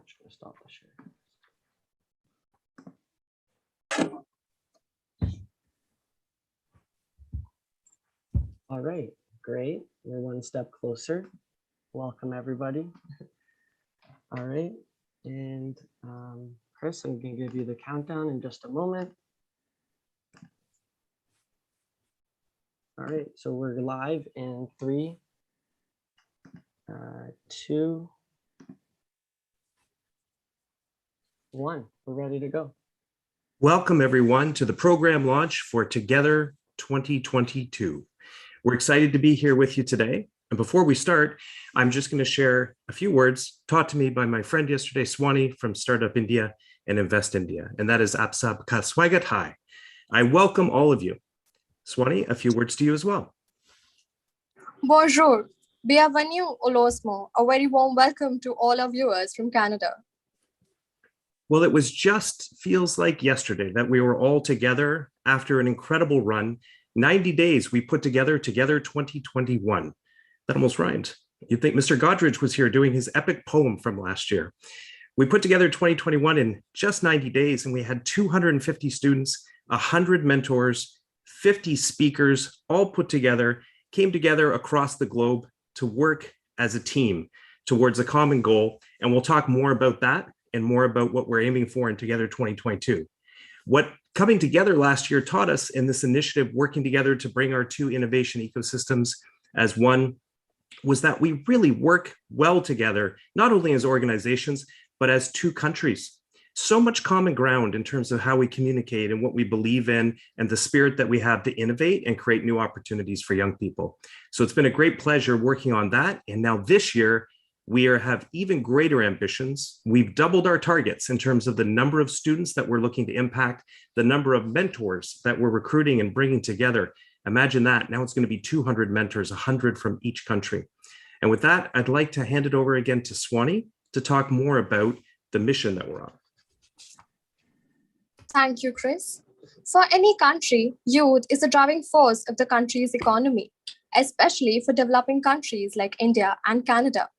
just going to stop the share. All right, great. We're one step closer. Welcome, everybody. All right, and Chris, I'm going to give you the countdown in just a moment. All right, so we're live in 3, 2, 1. We're ready to go. Welcome, everyone, to the program launch for Together 2022. We're excited to be here with you today. And before we start, I'm just going to share a few words taught to me by my friend yesterday, Swani from Startup India and Invest India, and that is Apsab Ka Swagat Hai. I welcome all of you. Swani, a few words to you as well. Bonjour, bienvenue au Losmo. A very warm welcome to all our viewers from Canada. Well, it was just feels like yesterday that we were all together after an incredible run. 90 days we put together 2021. That almost rhymed. You'd think Mr. Godridge was here doing his epic poem from last year. We put together 2021 in just 90 days, and we had 250 students, 100 mentors, 50 speakers, all put together, came together across the globe to work as a team towards a common goal. And we'll talk more about that and more about what we're aiming for in Together 2022. What coming together last year taught us in this initiative, working together to bring our two innovation ecosystems as one, was that we really work well together, not only as organizations, but as two countries. So much common ground in terms of how we communicate and what we believe in and the spirit that we have to innovate and create new opportunities for young people. So it's been a great pleasure working on that. And now this year, we have even greater ambitions. We've doubled our targets in terms of the number of students that we're looking to impact, the number of mentors that we're recruiting and bringing together. Imagine that. Now it's going to be 200 mentors, 100 from each country. And with that, I'd like to hand it over again to Swani to talk more about the mission that we're on. Thank you, Chris. For any country, youth is the driving force of the country's economy, especially for developing countries like India and Canada.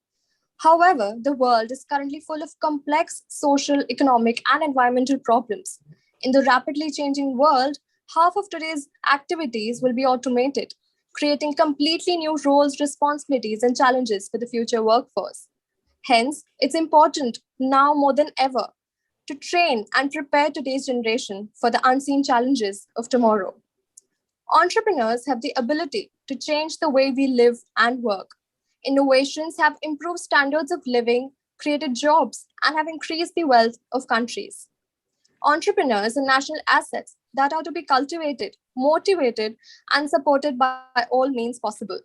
However, the world is currently full of complex social, economic, and environmental problems. In the rapidly changing world, half of today's activities will be automated, creating completely new roles, responsibilities, and challenges for the future workforce. Hence, it's important now more than ever to train and prepare today's generation for the unseen challenges of tomorrow. Entrepreneurs have the ability to change the way we live and work. Innovations have improved standards of living, created jobs, and have increased the wealth of countries. Entrepreneurs are national assets that are to be cultivated, motivated, and supported by all means possible.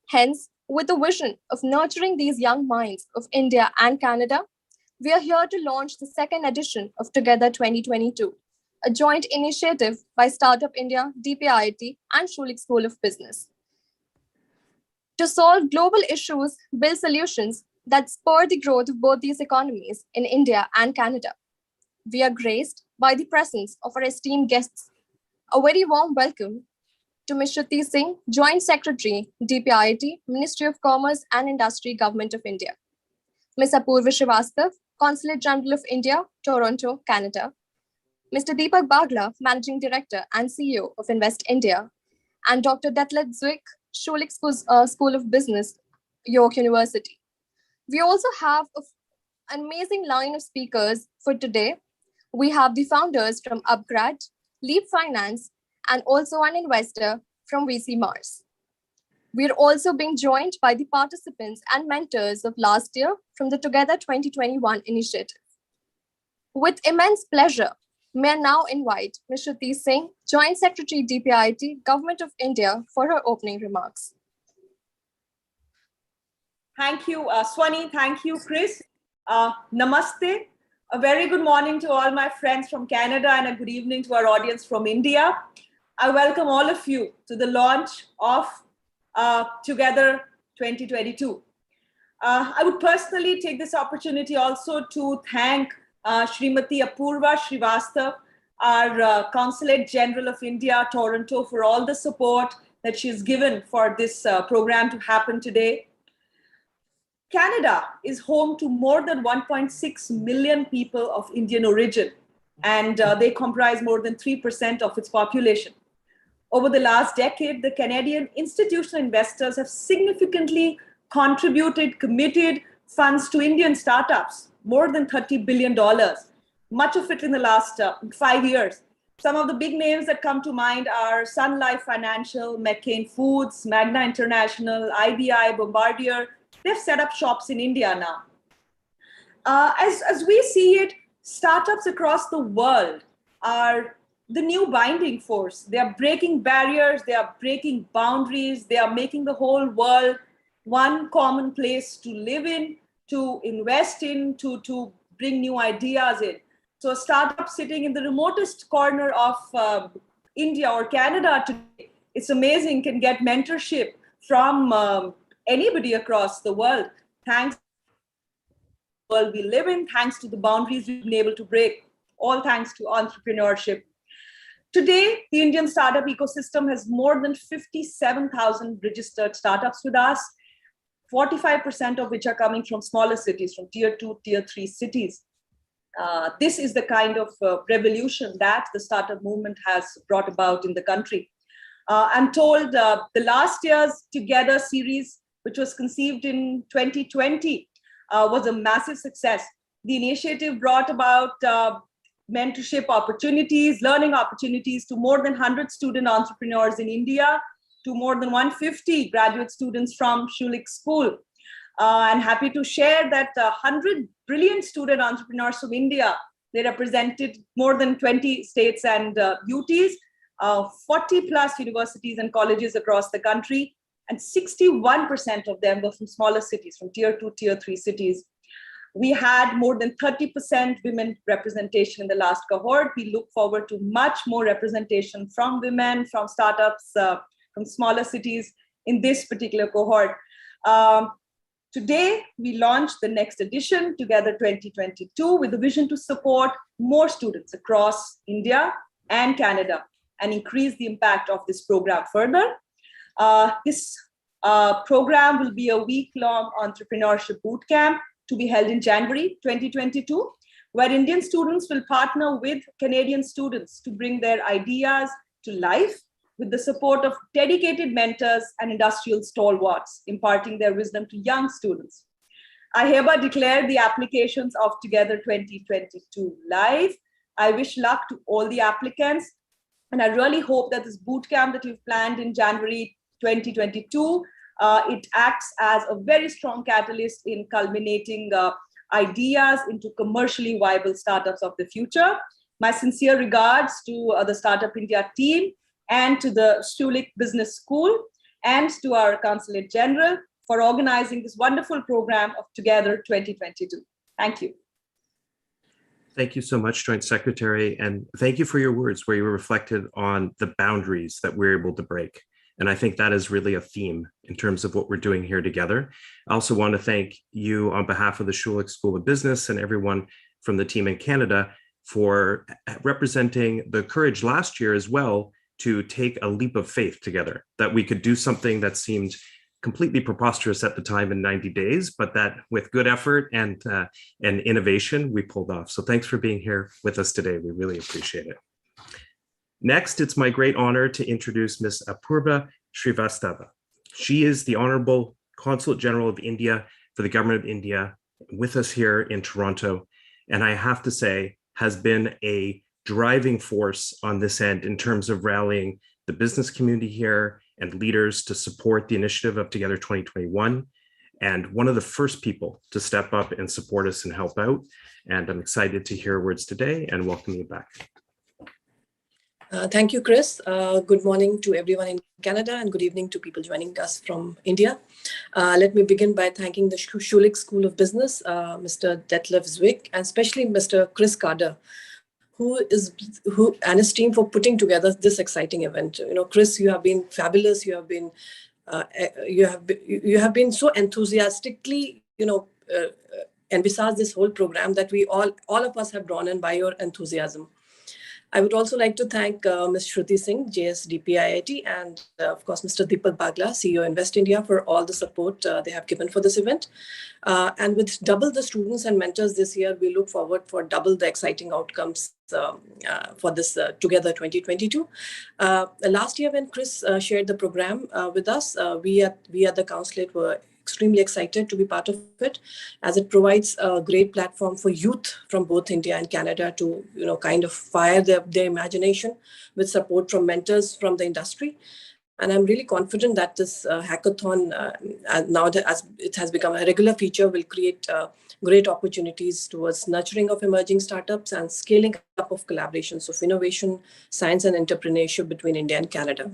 Hence, with the vision of nurturing these young minds of India and Canada, we are here to launch the second edition of Together 2022, a joint initiative by Startup India, DPIIT, and Schulich School of Business. To solve global issues, build solutions that spur the growth of both these economies in India and Canada. We are graced by the presence of our esteemed guests. A very warm welcome to Ms. Shruti Singh, Joint Secretary, DPIIT, Ministry of Commerce and Industry, Government of India. Ms. Apoorva Srivastava, Consulate General of India, Toronto, Canada. Mr. Deepak Bagla, Managing Director and CEO of Invest India. And Dr. Detlev Zwick, Schulich School of Business, York University. We also have an amazing line of speakers for today. We have the founders from upGrad, Leap Finance, and also an investor from VC Mars. We're also being joined by the participants and mentors of last year from the Together 2021 initiative. With immense pleasure, may I now invite Ms. Shruti Singh, Joint Secretary, DPIIT, Government of India, for her opening remarks. Thank you, Swani. Thank you, Chris. Namaste. A very good morning to all my friends from Canada and a good evening to our audience from India. I welcome all of you to the launch of Together 2022. I would personally take this opportunity also to thank Srimati Apoorva Srivastava, our Consulate General of India, Toronto, for all the support that she's given for this program to happen today. Canada is home to more than 1.6 million people of Indian origin, and they comprise more than 3% of its population. Over the last decade, the Canadian institutional investors have significantly contributed, committed funds to Indian startups, more than $30 billion, much of it in the last 5 years. Some of the big names that come to mind are Sun Life Financial, McCain Foods, Magna International, IBI, Bombardier. They've set up shops in India now. As we see it, startups across the world are the new binding force. They are breaking barriers, they are breaking boundaries, they are making the whole world one common place to live in, to invest in, to bring new ideas in. So a startup sitting in the remotest corner of India or Canada today, it's amazing, can get mentorship from anybody across the world, thanks to the world we live in, thanks to the boundaries we've been able to break, all thanks to entrepreneurship. Today, the Indian startup ecosystem has more than 57,000 registered startups with us, 45% of which are coming from smaller cities, from tier 2, tier 3 cities. This is the kind of revolution that the startup movement has brought about in the country. I'm told the last year's Together series, which was conceived in 2020, was a massive success. The initiative brought about mentorship opportunities, learning opportunities to more than 100 student entrepreneurs in India, to more than 150 graduate students from Schulich School. I'm happy to share that 100 brilliant student entrepreneurs from India, they represented more than 20 states and UTs, 40 plus universities and colleges across the country, and 61% of them were from smaller cities, from tier 2, tier 3 cities. We had more than 30% women representation in the last cohort. We look forward to much more representation from women, from startups, from smaller cities in this particular cohort. Today, we launched the next edition, Together 2022, with a vision to support more students across India and Canada and increase the impact of this program further. This program will be a week-long entrepreneurship bootcamp to be held in January 2022, where Indian students will partner with Canadian students to bring their ideas to life with the support of dedicated mentors and industrial stalwarts, imparting their wisdom to young students. I hereby declare the applications of Together 2022 live. I wish luck to all the applicants, and I really hope that this bootcamp that we've planned in January 2022, it acts as a very strong catalyst in culminating ideas into commercially viable startups of the future. My sincere regards to the Startup India team and to the Schulich Business School and to our Consulate General for organizing this wonderful program of Together 2022. Thank you. Thank you so much, Joint Secretary. And thank you for your words where you reflected on the boundaries that we're able to break. And I think that is really a theme in terms of what we're doing here together. I also want to thank you on behalf of the Schulich School of Business and everyone from the team in Canada for representing the courage last year as well to take a leap of faith together, that we could do something that seemed completely preposterous at the time in 90 days, but that with good effort and innovation, we pulled off. So thanks for being here with us today. We really appreciate it. Next, it's my great honor to introduce Ms. Apoorva Srivastava. She is the Honorable Consulate General of India for the Government of India with us here in Toronto. And I have to say, has been a driving force on this end in terms of rallying the business community here and leaders to support the initiative of Together 2021. And one of the first people to step up and support us and help out. And I'm excited to hear words today and welcome you back. Thank you, Chris. Good morning to everyone in Canada and good evening to people joining us from India. Let me begin by thanking the Schulich School of Business, Mr. Detlev Zwick, and especially Mr. Chris Carter, who and his team for putting together this exciting event. You know, Chris, you have been fabulous. You have been so enthusiastically, envisaged this whole program that we all of us have drawn in by your enthusiasm. I would also like to thank Ms. Shruti Singh, JS DPIIT, and of course, Mr. Deepak Bagla, CEO Invest India, for all the support they have given for this event. And with double the students and mentors this year, we look forward for double the exciting outcomes for this Together 2022. Last year, when Chris shared the program with us, we at the Consulate were extremely excited to be part of it, as it provides a great platform for youth from both India and Canada to, kind of fire their imagination with support from mentors from the industry. And I'm really confident that this hackathon, now that as it has become a regular feature, will create great opportunities towards nurturing of emerging startups and scaling up of collaborations of innovation, science, and entrepreneurship between India and Canada.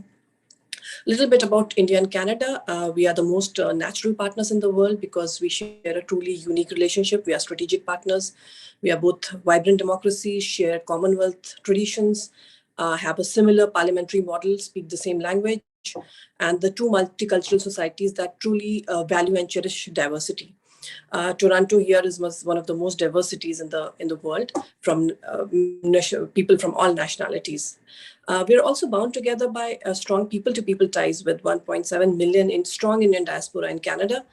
A little bit about India and Canada. We are the most natural partners in the world because we share a truly unique relationship. We are strategic partners. We are both vibrant democracies, share Commonwealth traditions, have a similar parliamentary model, speak the same language, and the two multicultural societies that truly value and cherish diversity. Toronto here is one of the most diverse cities in the world, from people from all nationalities. We are also bound together by strong people-to-people ties with 1.7 million in strong Indian diaspora in Canada,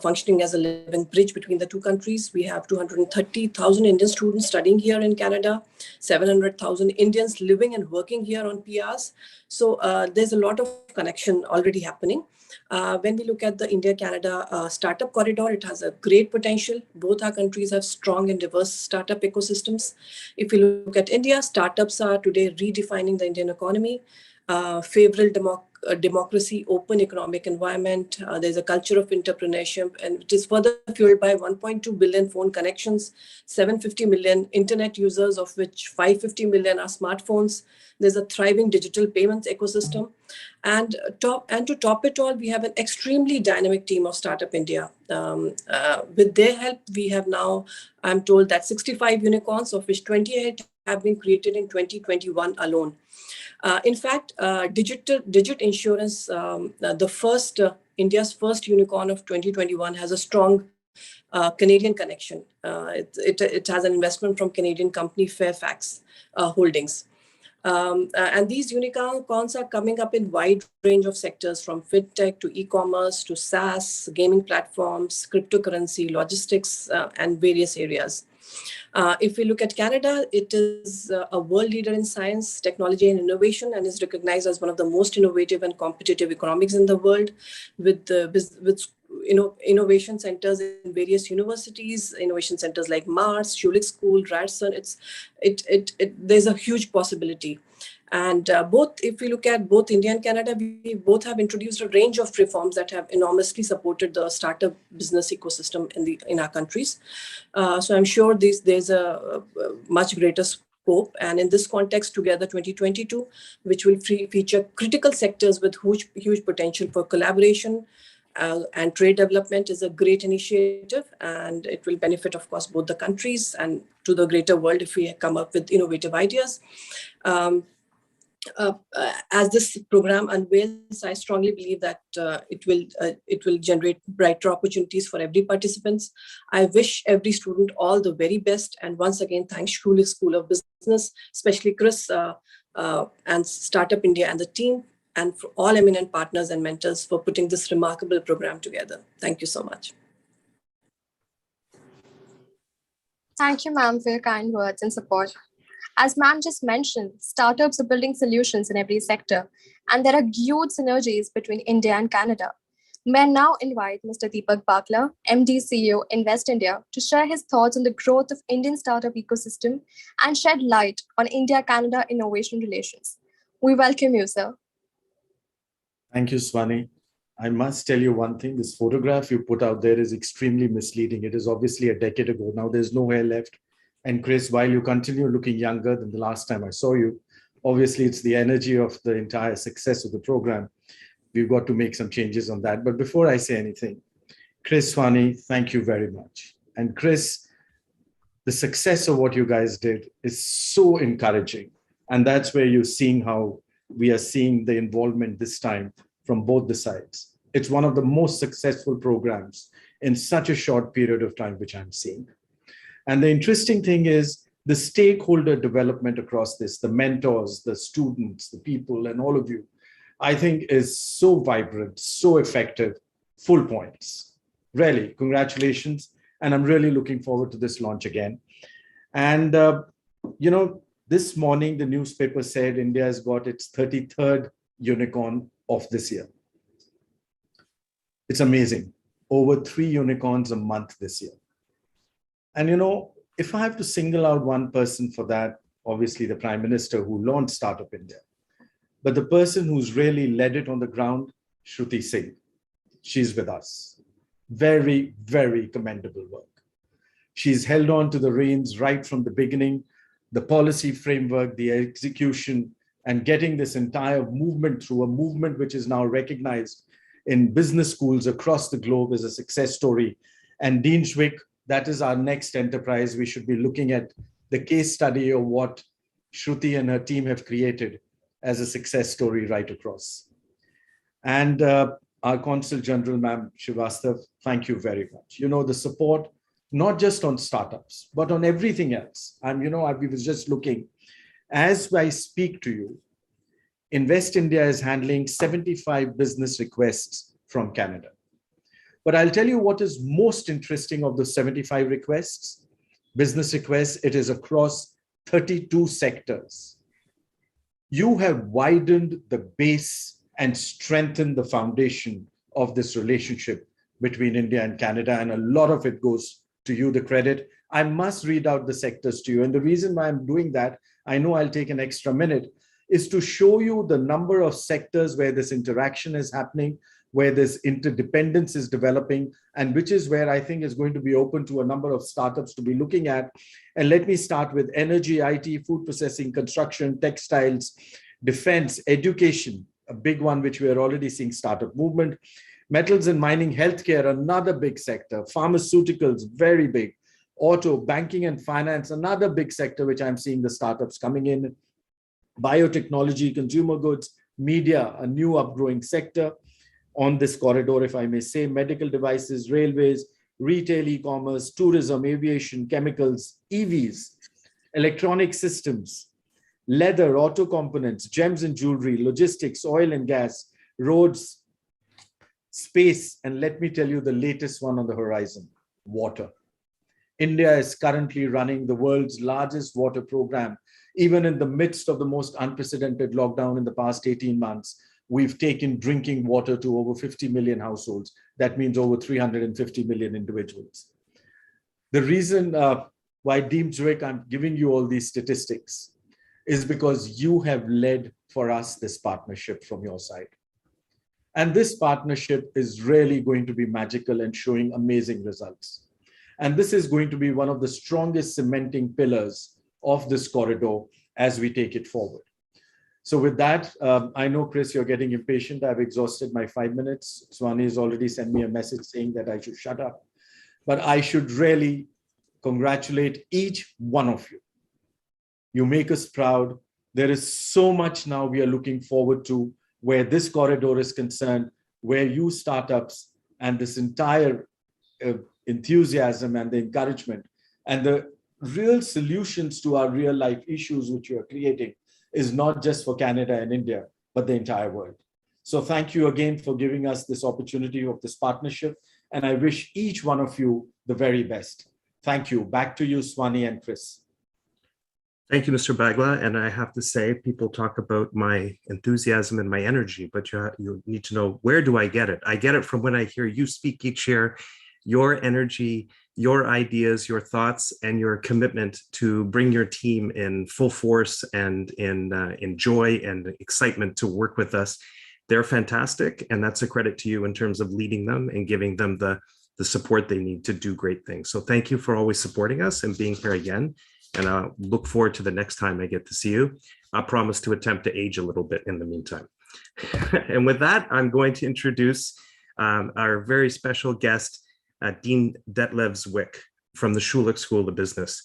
functioning as a living bridge between the two countries. We have 230,000 Indian students studying here in Canada, 700,000 Indians living and working here on PRs. So there's a lot of connection already happening. When we look at the India-Canada startup corridor, it has a great potential. Both our countries have strong and diverse startup ecosystems. If we look at India, startups are today redefining the Indian economy. Favorable democracy, open economic environment. There's a culture of entrepreneurship, and it is further fueled by 1.2 billion phone connections, 750 million internet users, of which 550 million are smartphones. There's a thriving digital payments ecosystem. And to top it all, we have an extremely dynamic team of Startup India. With their help, we have now, I'm told that 65 unicorns, of which 28 have been created in 2021 alone. In fact, Digit Insurance, India's first unicorn of 2021, has a strong Canadian connection. It has an investment from Canadian company Fairfax Holdings. And these unicorns are coming up in wide range of sectors, from fintech to e-commerce to SaaS, gaming platforms, cryptocurrency, logistics, and various areas. If we look at Canada, it is a world leader in science, technology, and innovation, and is recognized as one of the most innovative and competitive economies in the world, with innovation centers in various universities, innovation centers like Mars, Schulich School, Ryerson. There's a huge possibility. And if we look at both India and Canada, we both have introduced a range of reforms that have enormously supported the startup business ecosystem in our countries. So I'm sure there's a much greater scope. And in this context, Together 2022, which will feature critical sectors with huge potential for collaboration and trade development, is a great initiative, and it will benefit, of course, both the countries and to the greater world if we come up with innovative ideas. As this program unveils, I strongly believe that it will generate brighter opportunities for every participant. I wish every student all the very best, and once again, thanks Schulich School of Business, especially Chris and Startup India and the team, and for all eminent partners and mentors for putting this remarkable program together. Thank you so much. Thank you, ma'am, for your kind words and support. As ma'am just mentioned, startups are building solutions in every sector, and there are huge synergies between India and Canada. May I now invite Mr. Deepak Bagla, MD CEO Invest India, to share his thoughts on the growth of Indian startup ecosystem and shed light on India-Canada innovation relations. We welcome you, sir. Thank you, Swani. I must tell you one thing. This photograph you put out there is extremely misleading. It is obviously a decade ago. Now there's no hair left. And Chris, while you continue looking younger than the last time I saw you, obviously it's the energy of the entire success of the program. We've got to make some changes on that. But before I say anything, Chris, Swani, thank you very much. And Chris, the success of what you guys did is so encouraging. And that's where you're seeing how we are seeing the involvement this time from both the sides. It's one of the most successful programs in such a short period of time, which I'm seeing. And the interesting thing is the stakeholder development across this, the mentors, the students, the people, and all of you, I think is so vibrant, so effective, full points. Really, congratulations. And I'm really looking forward to this launch again. And, this morning, the newspaper said India has got its 33rd unicorn of this year. It's amazing. Over 3 unicorns a month this year. And, if I have to single out one person for that, obviously the Prime Minister who launched Startup India, but the person who's really led it on the ground, Shruti Singh. She's with us. Very, very commendable work. She's held on to the reins right from the beginning, the policy framework, the execution, and getting this entire movement through, a movement which is now recognized in business schools across the globe as a success story. And Dean Zwick, that is our next enterprise. We should be looking at the case study of what Shruti and her team have created as a success story right across. And our Consul General, Ma'am Srivastava, thank you very much. The support, not just on startups, but on everything else. I was just looking, as I speak to you, Invest India is handling 75 business requests from Canada. But I'll tell you what is most interesting of the 75 requests, business requests, it is across 32 sectors. You have widened the base and strengthened the foundation of this relationship between India and Canada, and a lot of it goes to you, the credit. I must read out the sectors to you. And the reason why I'm doing that, I know I'll take an extra minute, is to show you the number of sectors where this interaction is happening, where this interdependence is developing, and which is where I think is going to be open to a number of startups to be looking at. And let me start with energy, IT, food processing, construction, textiles, defense, education, a big one which we are already seeing startup movement, metals and mining, healthcare, another big sector, pharmaceuticals, very big, auto, banking and finance, another big sector which I'm seeing the startups coming in, biotechnology, consumer goods, media, a new upgrowing sector on this corridor, if I may say, medical devices, railways, retail, e-commerce, tourism, aviation, chemicals, EVs, electronic systems, leather, auto components, gems and jewelry, logistics, oil and gas, roads, space, and let me tell you the latest one on the horizon, water. India is currently running the world's largest water program. Even in the midst of the most unprecedented lockdown in the past 18 months, we've taken drinking water to over 50 million households. That means over 350 million individuals. The reason why Dean Zwick, I'm giving you all these statistics, is because you have led for us this partnership from your side. And this partnership is really going to be magical and showing amazing results. And this is going to be one of the strongest cementing pillars of this corridor as we take it forward. So with that, I know, Chris, you're getting impatient. I've exhausted my 5 minutes. Swani has already sent me a message saying that I should shut up. But I should really congratulate each one of you. You make us proud. There is so much now we are looking forward to where this corridor is concerned, where you startups and this entire enthusiasm and the encouragement and the real solutions to our real life issues which you are creating is not just for Canada and India, but the entire world. So thank you again for giving us this opportunity of this partnership. And I wish each one of you the very best. Thank you. Back to you, Swani and Chris. Thank you, Mr. Bagla. And I have to say, people talk about my enthusiasm and my energy, but you need to know, where do I get it? I get it from when I hear you speak each year, your energy, your ideas, your thoughts, and your commitment to bring your team in full force and in joy and excitement to work with us. They're fantastic. And that's a credit to you in terms of leading them and giving them the support they need to do great things. So thank you for always supporting us and being here again. And I look forward to the next time I get to see you. I promise to attempt to age a little bit in the meantime. And with that, I'm going to introduce our very special guest, Dean Detlev Zwick from the Schulich School of Business.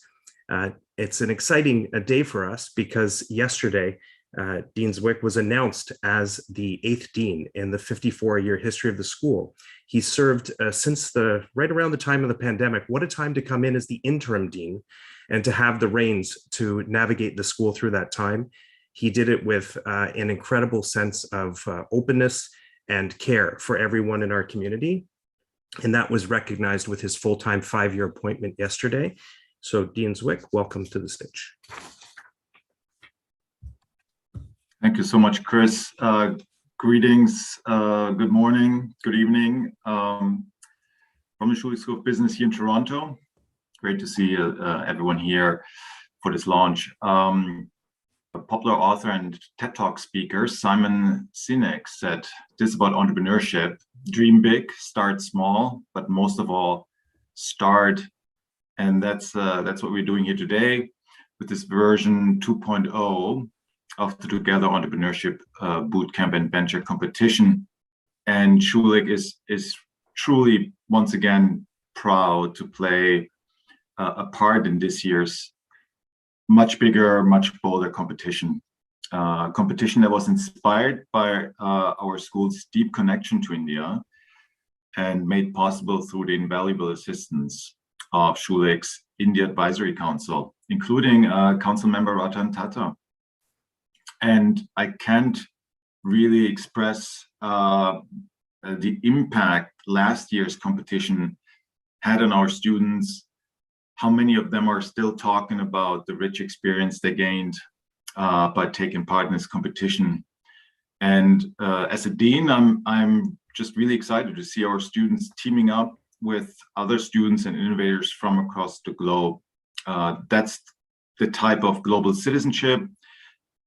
It's an exciting day for us because yesterday Dean Zwick was announced as the 8th dean in the 54-year history of the school. He served since right around the time of the pandemic. What a time to come in as the interim dean and to have the reins to navigate the school through that time. He did it with an incredible sense of openness and care for everyone in our community. And that was recognized with his full-time 5-year appointment yesterday. So Dean Zwick, welcome to the stage. Thank you so much, Chris. Greetings, good morning, good evening from the Schulich School of Business here in Toronto. Great to see everyone here for this launch. A popular author and TED Talk speaker, Simon Sinek, said this about entrepreneurship: dream big, start small, but most of all, start. And that's what we're doing here today with this version 2.0 of the Together Entrepreneurship Bootcamp and Venture Competition. And Schulich is truly, once again, proud to play a part in this year's much bigger, much bolder competition. Competition that was inspired by our school's deep connection to India and made possible through the invaluable assistance of Schulich's India Advisory Council, including Council Member Ratan Tata. And I can't really express the impact last year's competition had on our students, how many of them are still talking about the rich experience they gained by taking part in this competition. And as a dean, I'm just really excited to see our students teaming up with other students and innovators from across the globe. That's the type of global citizenship,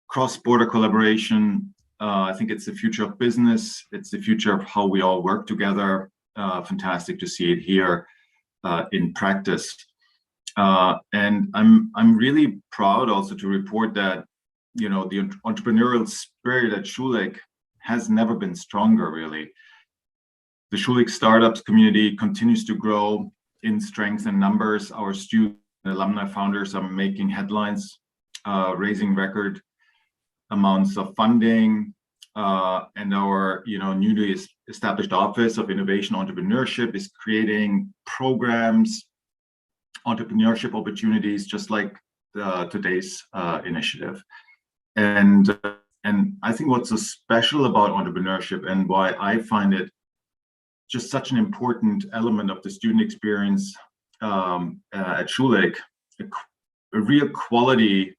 cross-border collaboration. I think it's the future of business. It's the future of how we all work together. Fantastic to see it here in practice. And I'm really proud also to report that, you know, the entrepreneurial spirit at Schulich has never been stronger, really. The Schulich startups community continues to grow in strength and numbers. Our student and alumni founders are making headlines, raising record amounts of funding, and our newly established Office of Innovation Entrepreneurship is creating programs, entrepreneurship opportunities, just like today's initiative. And I think what's so special about entrepreneurship and why I find it just such an important element of the student experience at Schulich, a real quality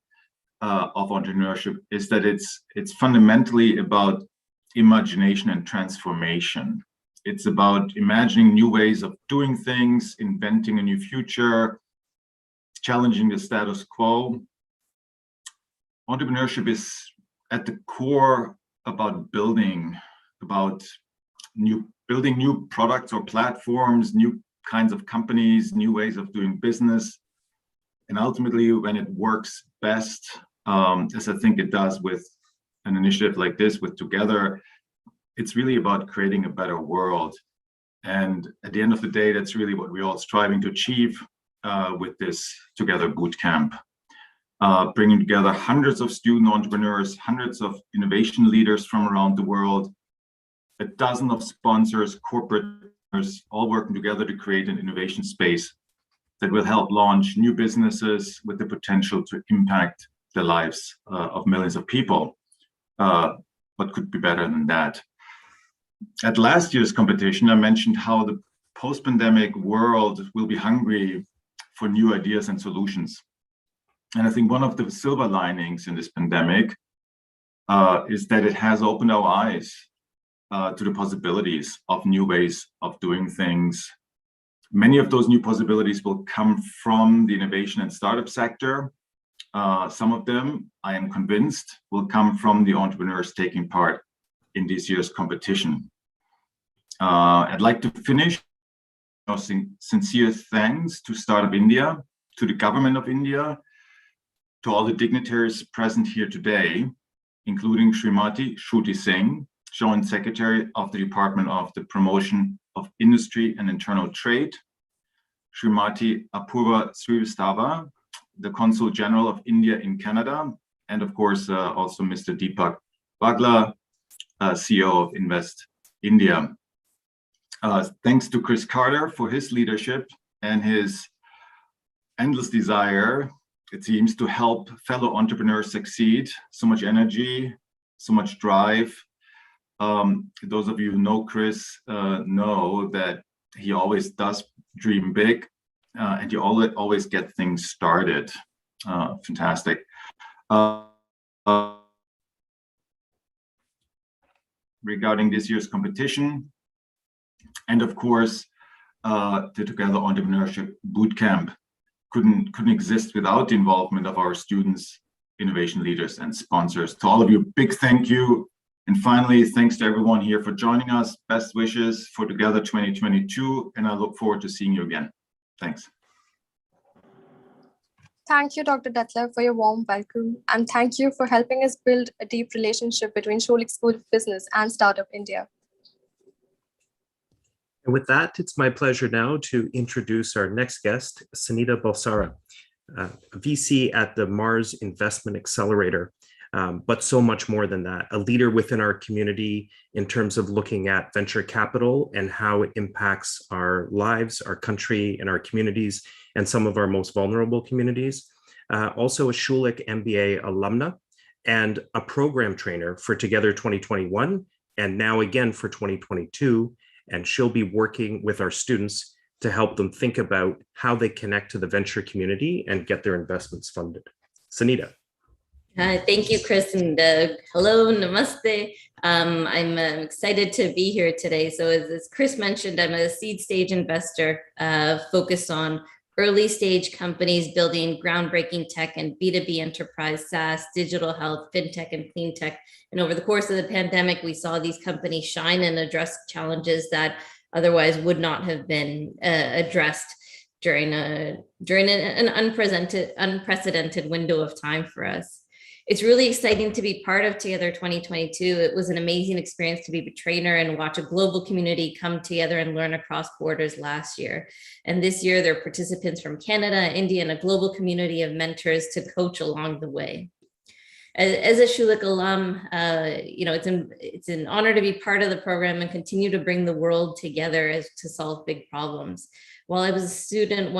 of entrepreneurship is that it's fundamentally about imagination and transformation. It's about imagining new ways of doing things, inventing a new future, challenging the status quo. Entrepreneurship is at the core about building new products or platforms, new kinds of companies, new ways of doing business. And ultimately, when it works best, as I think it does with an initiative like this, with Together, it's really about creating a better world. And at the end of the day, that's really what we're all striving to achieve with this Together Bootcamp. Bringing together hundreds of student entrepreneurs, hundreds of innovation leaders from around the world, a dozen of sponsors, corporate partners, all working together to create an innovation space that will help launch new businesses with the potential to impact the lives of millions of people. What could be better than that? At last year's competition, I mentioned how the post-pandemic world will be hungry for new ideas and solutions. And I think one of the silver linings in this pandemic is that it has opened our eyes to the possibilities of new ways of doing things. Many of those new possibilities will come from the innovation and startup sector. Some of them, I am convinced, will come from the entrepreneurs taking part in this year's competition. I'd like to finish sincere thanks to Startup India, to the government of India, to all the dignitaries present here today, including Srimati Shruti Singh, Joint Secretary of the Department of the Promotion of Industry and Internal Trade, Srimati Apoorva Srivastava, the Consul General of India in Canada, and of course, also Mr. Deepak Bagla, CEO of Invest India. Thanks to Chris Carter for his leadership and his endless desire, it seems, to help fellow entrepreneurs succeed. So much energy, so much drive. Those of you who know Chris know that he always does dream big, and you always get things started. Fantastic. Regarding this year's competition, and of course, the Together Entrepreneurship Bootcamp couldn't exist without the involvement of our students, innovation leaders, and sponsors. To all of you, big thank you. And finally, thanks to everyone here for joining us. Best wishes for Together 2022, and I look forward to seeing you again. Thanks. Thank you, Dr. Detlev, for your warm welcome. And thank you for helping us build a deep relationship between Schulich School of Business and Startup India. And with that, it's my pleasure now to introduce our next guest, Snita Balsara, a VC at the Mars Investment Accelerator, but so much more than that, a leader within our community in terms of looking at venture capital and how it impacts our lives, our country, and our communities, and some of our most vulnerable communities. Also a Schulich MBA alumna and a program trainer for Together 2021, and now again for 2022. And she'll be working with our students to help them think about how they connect to the venture community and get their investments funded. Snita. Thank you, Chris, and hello, namaste. I'm excited to be here today. So as Chris mentioned, I'm a seed stage investor focused on early stage companies building groundbreaking tech and B2B enterprise, SaaS, digital health, fintech, and clean tech. And over the course of the pandemic, we saw these companies shine and address challenges that otherwise would not have been addressed during an unprecedented window of time for us. It's really exciting to be part of Together 2022. It was an amazing experience to be a trainer and watch a global community come together and learn across borders last year. And this year, there are participants from Canada, India, and a global community of mentors to coach along the way. As a Schulich alum, it's an honor to be part of the program and continue to bring the world together to solve big problems. While I was a student,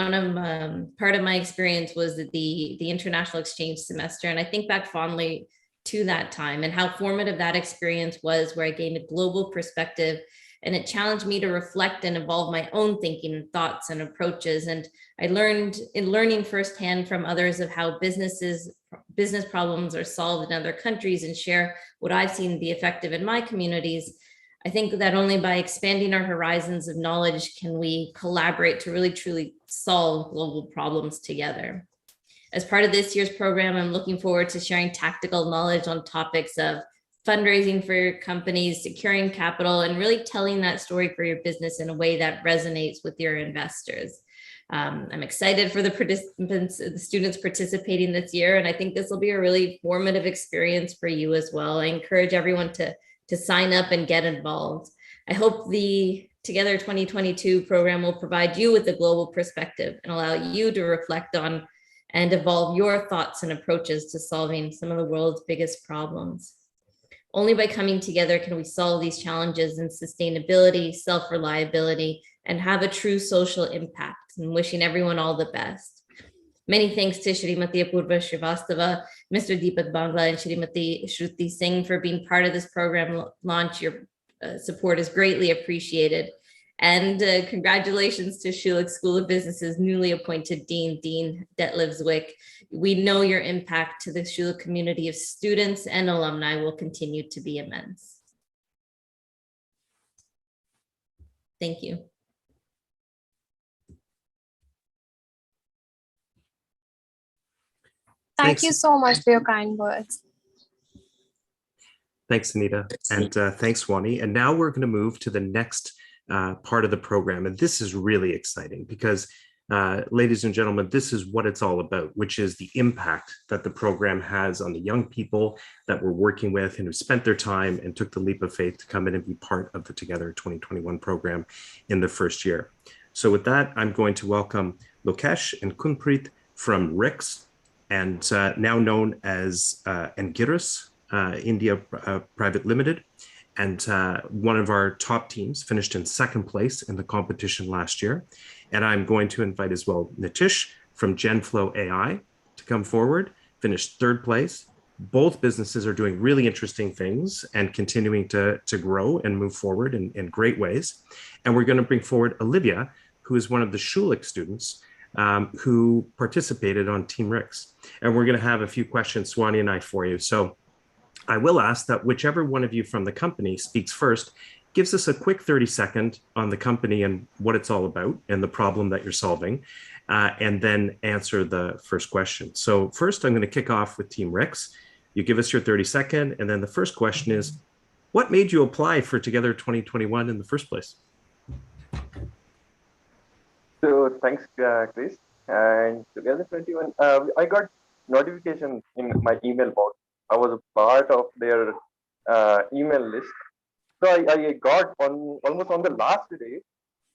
part of my experience was the international exchange semester, and I think back fondly to that time and how formative that experience was, where I gained a global perspective, and it challenged me to reflect and evolve my own thinking and thoughts and approaches. And I learned in learning firsthand from others of how business problems are solved in other countries and share what I've seen be effective in my communities. I think that only by expanding our horizons of knowledge can we collaborate to really truly solve global problems together. As part of this year's program, I'm looking forward to sharing tactical knowledge on topics of fundraising for your companies, securing capital, and really telling that story for your business in a way that resonates with your investors. I'm excited for the students participating this year, and I think this will be a really formative experience for you as well. I encourage everyone to sign up and get involved. I hope the Together 2022 program will provide you with a global perspective and allow you to reflect on and evolve your thoughts and approaches to solving some of the world's biggest problems. Only by coming together can we solve these challenges in sustainability, self-reliability, and have a true social impact. And wishing everyone all the best. Many thanks to Srimati Apoorva Srivastava, Mr. Deepak Bagla, and Srimati Shruti Singh for being part of this program launch. Your support is greatly appreciated. And congratulations to Schulich School of Business's newly appointed Dean Detlev Zwick. We know your impact to the Schulich community of students and alumni will continue to be immense. Thank you. Thank you so much for your kind words. Thanks, Anita, and thanks, Swani. And now we're going to move to the next part of the program. And this is really exciting because, ladies and gentlemen, this is what it's all about, which is the impact that the program has on the young people that we're working with and who spent their time and took the leap of faith to come in and be part of the Together 2021 program in the first year. So with that, I'm going to welcome Lokesh and Kunpreet from RIX. and now known as Angiris India Private Limited. And one of our top teams finished in second place in the competition last year. And I'm going to invite as well Nitish from GenFlow AI to come forward, finished third place. Both businesses are doing really interesting things and continuing to grow and move forward in great ways. And we're going to bring forward Olivia, who is one of the Schulich students who participated on Team Rix. And we're going to have a few questions, Swani and I, for you. So I will ask that whichever one of you from the company speaks first, gives us a quick 30-second on the company and what it's all about and the problem that you're solving, and then answer the first question. So first, I'm going to kick off with Team Rix. You give us your 30-second, and then the first question is, what made you apply for Together 2021 in the first place? So thanks, Chris. And Together 21, I got notification in my email box. I was a part of their email list. So I got almost on the last day,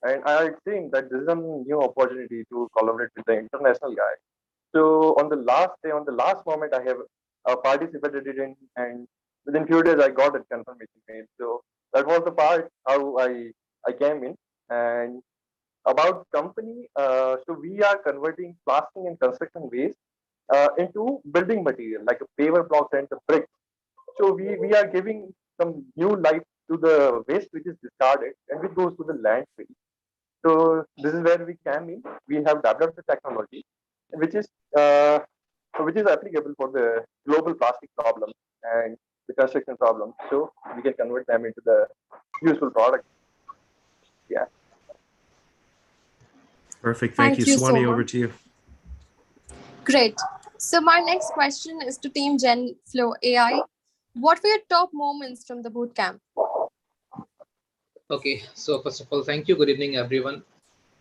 and I had seen that this is a new opportunity to collaborate with the international guy. So on the last day, on the last moment, I have participated in, and within few days, I got a confirmation mail. So that was the part how I came in. And about company, so we are converting plastic and construction waste into building material like a paver blocks and the bricks. So we are giving some new life to the waste which is discarded and which goes to the landfill. So this is where we came in. We have developed the technology which is applicable for the global plastic problem and the construction problem. So we can convert them into the useful product. Yeah. Perfect. Thank you, Swani. so Over much. to you. Great. So my next question is to Team GenFlow AI. What were your top moments from the bootcamp? Okay, so first of all, thank you. Good evening, everyone.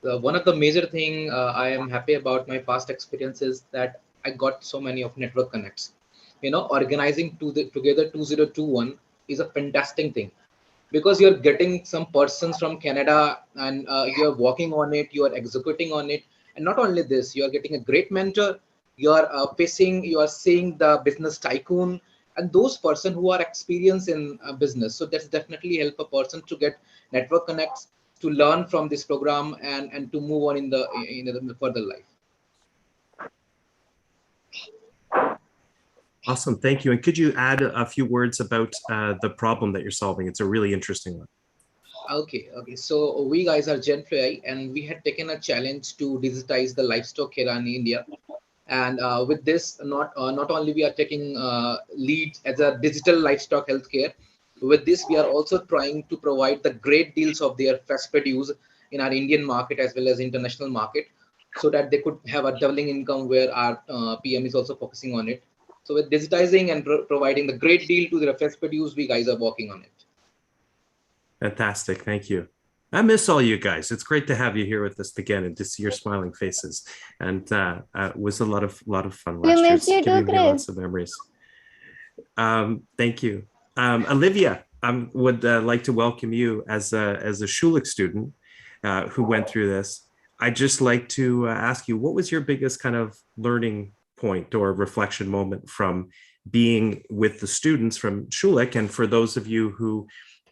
One of the major thing I am happy about my past experience is that I got so many of network connects. You know, organizing Together 2021 is a fantastic thing because you're getting some persons from Canada and you're working on it, you are executing on it. And not only this, you are getting a great mentor, you are seeing the business tycoon and those person who are experienced in business. So that's definitely help a person to get network connects, to learn from this program and to move on in the further life. Awesome. Thank you. And could you add a few words about the problem that you're solving? It's a really interesting one. Okay. So we guys are GenFlow and we had taken a challenge to digitize the livestock here in India. And with this, not only we are taking lead as a digital livestock healthcare. With this, we are also trying to provide the great deals of their fresh produce in our Indian market as well as international market, so that they could have a doubling income where our PM is also focusing on it. So with digitizing and providing the great deal to the fresh produce, we guys are working on it. Fantastic. Thank you. I miss all you guys. It's great to have you here with us again and to see your smiling faces. And it was a lot of fun last year. We miss you too, Chris. Lots of memories. Thank you. Olivia, I would like to welcome you as a Schulich student who went through this. I'd just like to ask you, what was your biggest kind of learning point or reflection moment from being with the students from Schulich? And for those of you who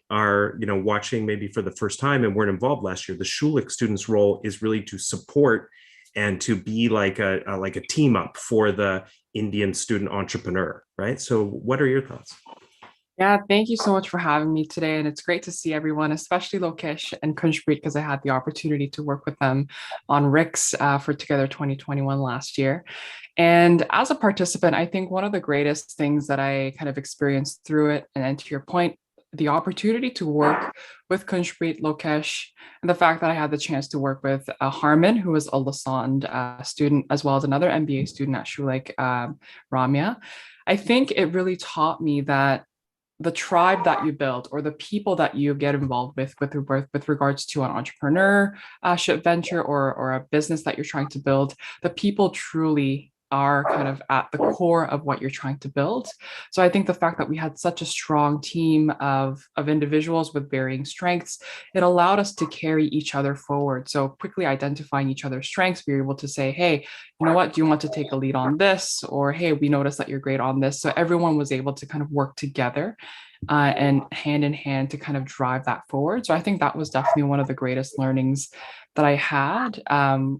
are watching maybe for the first time and weren't involved last year, the Schulich students' role is really to support and to be like a team up for the Indian student entrepreneur, right? So what are your thoughts? Yeah, thank you so much for having me today. And it's great to see everyone, especially Lokesh and Kunshpreet, because I had the opportunity to work with them on Rix for Together 2021 last year. And as a participant, I think one of the greatest things that I kind of experienced through it, and to your point, the opportunity to work with Kunshpreet, Lokesh, and the fact that I had the chance to work with Harman, who was a Lasand student, as well as another MBA student at Schulich, Ramya. I think it really taught me that the tribe that you build or the people that you get involved with regards to an entrepreneurship venture or a business that you're trying to build, the people truly are kind of at the core of what you're trying to build. So I think the fact that we had such a strong team of individuals with varying strengths, it allowed us to carry each other forward. So quickly identifying each other's strengths, we were able to say, hey, you know what, do you want to take a lead on this? Or, hey, we noticed that you're great on this. So everyone was able to kind of work together and hand in hand to kind of drive that forward. So I think that was definitely one of the greatest learnings that I had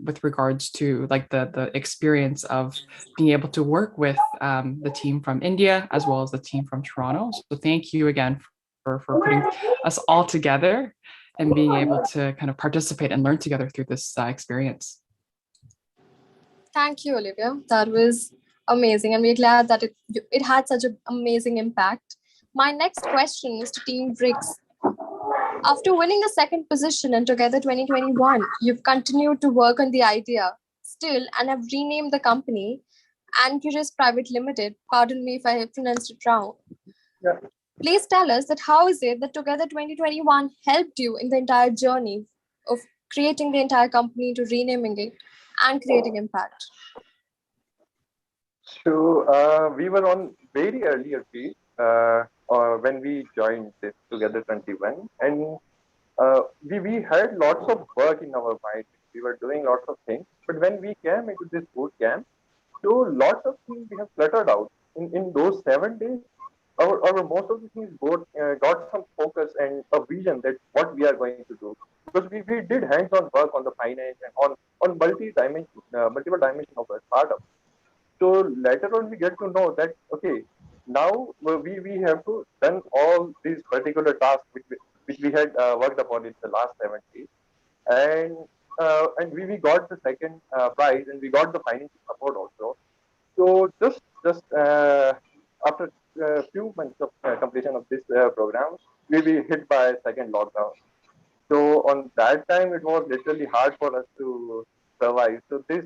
with regards to like the experience of being able to work with the team from India as well as the team from Toronto. So thank you again for putting us all together and being able to kind of participate and learn together through this experience. Thank you, Olivia. That was amazing. And we're glad that it had such an amazing impact. My next question is to Team BRICS. After winning the second position in Together 2021, you've continued to work on the idea still and have renamed the company Anchorage Private Limited. Pardon me if I have pronounced it wrong. Yeah. Please tell us that how is it that Together 2021 helped you in the entire journey of creating the entire company to renaming it and creating impact? So we were on very earlier phase when we joined this Together 21, and we had lots of work in our mind. We were doing lots of things, but when we came into this boot camp, so lots of things we have cluttered out. In those 7 days, our most of the things got some focus and a vision that what we are going to do. Because we did hands-on work on the finance and on multiple dimensions of a startup. So later on, we get to know that, okay, now we have to done all these particular tasks which we had worked upon in the last 7 days. And we got the second prize, and we got the financial support also. So just after a few months of completion of this program, we were hit by second lockdown. So on that time, it was literally hard for us to survive. So this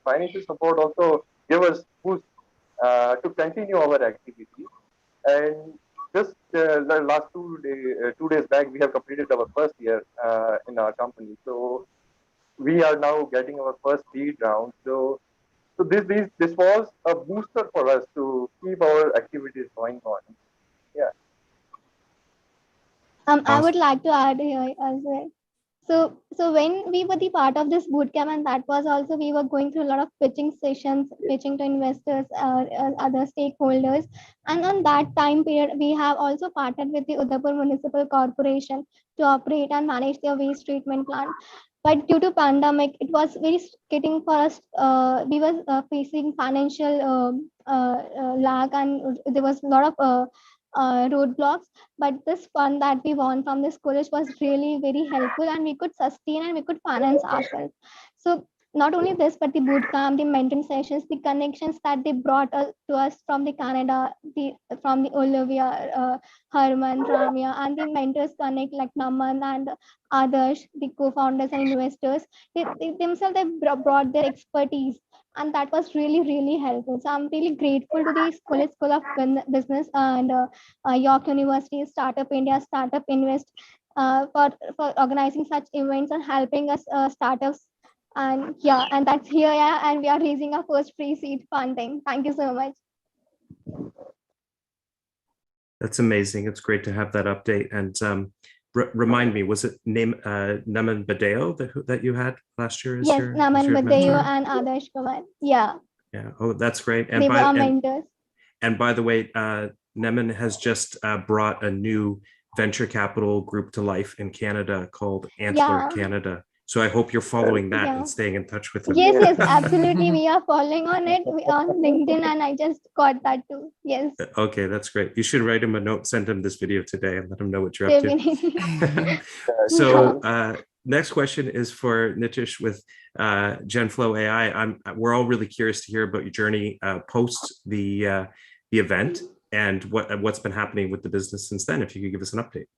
financial support also gave us boost to continue our activity. And just the last 2 days back, we have completed our first year in our company. So we are now getting our first seed round. So this was a booster for us to keep our activities going on. Yeah. I would like to add here as well. So when we were the part of this bootcamp, and that was also, we were going through a lot of pitching sessions, pitching to investors, other stakeholders. And on that time period, we have also partnered with the Udaipur Municipal Corporation to operate and manage their waste treatment plant. But due to pandemic, it was very getting for us. We were facing financial lag, and there was a lot of roadblocks. But this fund that we won from this college was really very helpful, and we could sustain and we could finance ourselves. So not only this, but the bootcamp, the mentoring sessions, the connections that they brought to us from the Canada, from the Olivia, Herman, Ramya, and the mentors connect like Naman and others, the co-founders and investors. They themselves, they brought their expertise, and that was really, really helpful. So I'm really grateful to the Schulich School of Business and York University, Startup India, Startup Invest for organizing such events and helping us startups. And yeah, and that's here, yeah, and we are raising our first pre-seed funding. Thank you so much. That's amazing. It's great to have that update. And remind me, was it Naman Badeo that you had last year? Yes, Naman Badeo and Adarsh Kumar. Yeah. Yeah. Oh, that's great. And they were our mentors. And by the way, Naman has just brought a new venture capital group to life in Canada called Antler Canada. So I hope you're following that and staying in touch with them. Yes, absolutely. We are following on it on LinkedIn, and I just got that too. Yes. Okay, that's great. You should write him a note, send him this video today, and let him know what you're up to. So next question is for Nitish with GenFlow AI. We're all really curious to hear about your journey post the event and what's been happening with the business since then. If you could give us an update.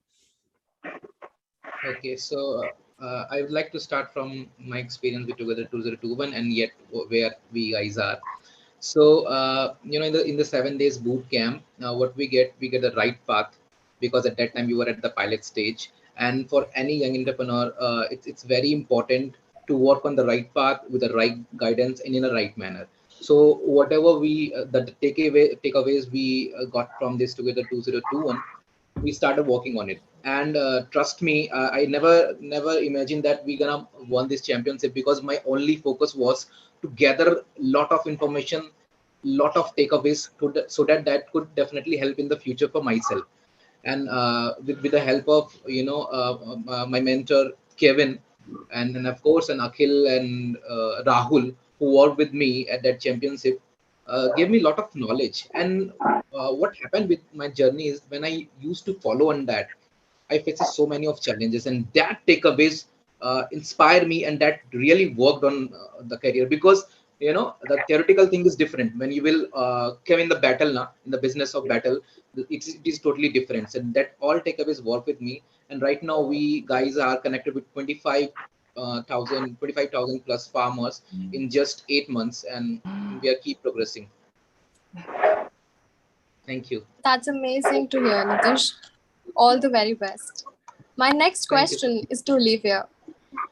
Okay, so I would like to start from my experience with Together 2021 and yet where we guys are. So in the 7 days boot camp, what we get the right path, because at that time we were at the pilot stage. And for any young entrepreneur, it's very important to work on the right path with the right guidance and in a right manner. So whatever the takeaways we got from this Together 2021, we started working on it. And trust me, I never imagined that we're gonna won this championship, because my only focus was to gather lot of information, lot of takeaways, so that could definitely help in the future for myself. And with the help of my mentor Kevin, and of course and Akhil and Rahul, who worked with me at that championship, gave me a lot of knowledge. And what happened with my journey is, when I used to follow on that, I faced so many of challenges, and that takeaways inspired me, and that really worked on the career. Because the theoretical thing is different. When you will come in the battle now, in the business of battle, it is totally different. And that all takeaways work with me. And right now we guys are connected with 25,000 plus farmers in just 8 months, and we are keep progressing. Thank you. That's amazing to hear, Nitish. All the very best. My next Thank you. question is to Olivia.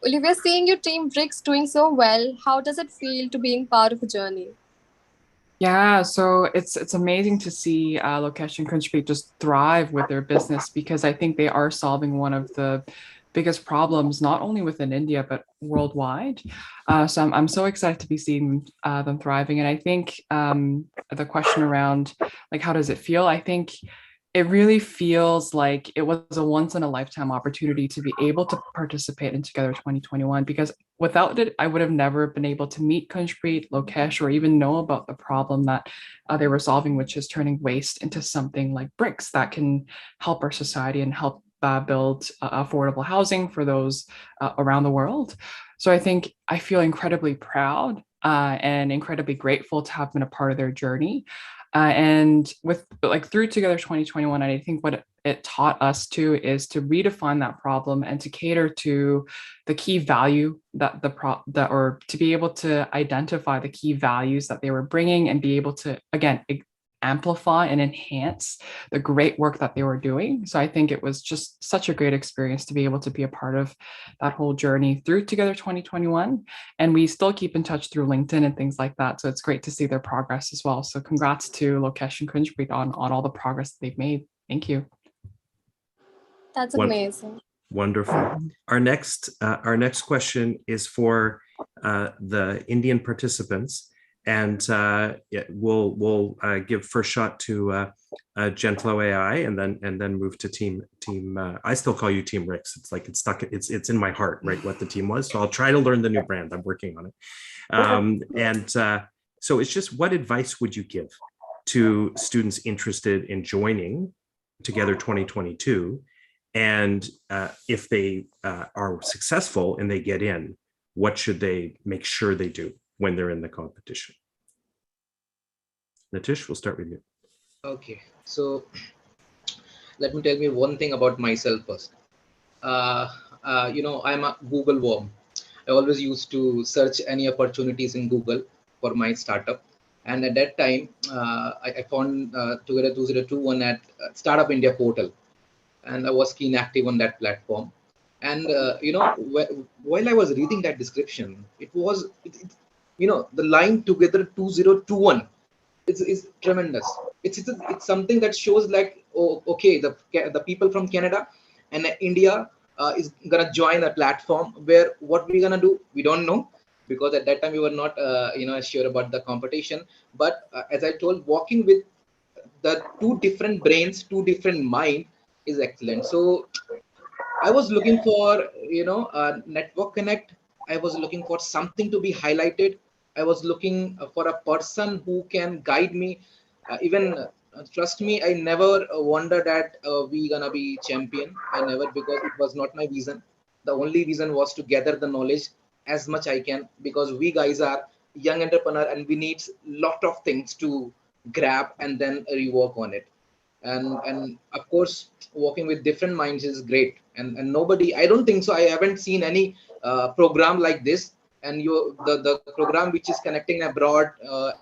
Olivia, seeing your team BRICS doing so well, how does it feel to being part of a journey? Yeah, so it's amazing to see Lokesh and Kunjpreet just thrive with their business, because I think they are solving one of the biggest problems, not only within India, but worldwide. So I'm so excited to be seeing them thriving. And I think the question around, like, how does it feel? I think it really feels like it was a once in a lifetime opportunity to be able to participate in Together 2021, because without it, I would have never been able to meet Kunjpreet, Lokesh, or even know about the problem that they were solving, which is turning waste into something like bricks that can help our society and help build affordable housing for those around the world. So I think I feel incredibly proud and incredibly grateful to have been a part of their journey. And with through Together 2021, I think what it taught us too is to redefine that problem and to cater to the key value that or to be able to identify the key values that they were bringing, and be able to, again, amplify and enhance the great work that they were doing. So I think it was just such a great experience to be able to be a part of that whole journey through Together 2021. And we still keep in touch through LinkedIn and things like that. So it's great to see their progress as well. So congrats to Lokesh and Kunjpreet on all the progress they've made. Thank you. That's amazing. Wonderful. Our next question is for the Indian participants. And we'll give first shot to Gentlo AI, and then move to team. I still call you Team Ricks. It's like it's stuck. It's in my heart, right? What the team was. So I'll try to learn the new brand. I'm working on it. So it's just, what advice would you give to students interested in joining Together 2022, and if they are successful and they get in, what should they make sure they do when they're in the competition? Nitish, we'll start with you. Okay, so let me tell you one thing about myself first. I'm a Google worm. I always used to search any opportunities in Google for my startup. And at that time, I found Together 2021 at Startup India portal. And I was keen active on that platform. And, while I was reading that description, it was, the line Together 2021 is tremendous. It's something that shows like, oh, okay, the people from Canada and India is gonna join a platform where what we're gonna do, we don't know, because at that time we were not sure about the competition. But as I told, walking with the two different brains, two different mind is excellent. So I was looking for a network connect. I was looking for something to be highlighted. I was looking for a person who can guide me. Trust me, I never wondered that we gonna be champion. I never, because it was not my vision. The only reason was to gather the knowledge as much I can, because we guys are young entrepreneur and we need lot of things to grab and then rework on it. And of course, working with different minds is great. And nobody, I don't think so, I haven't seen any program like this. And the program which is connecting abroad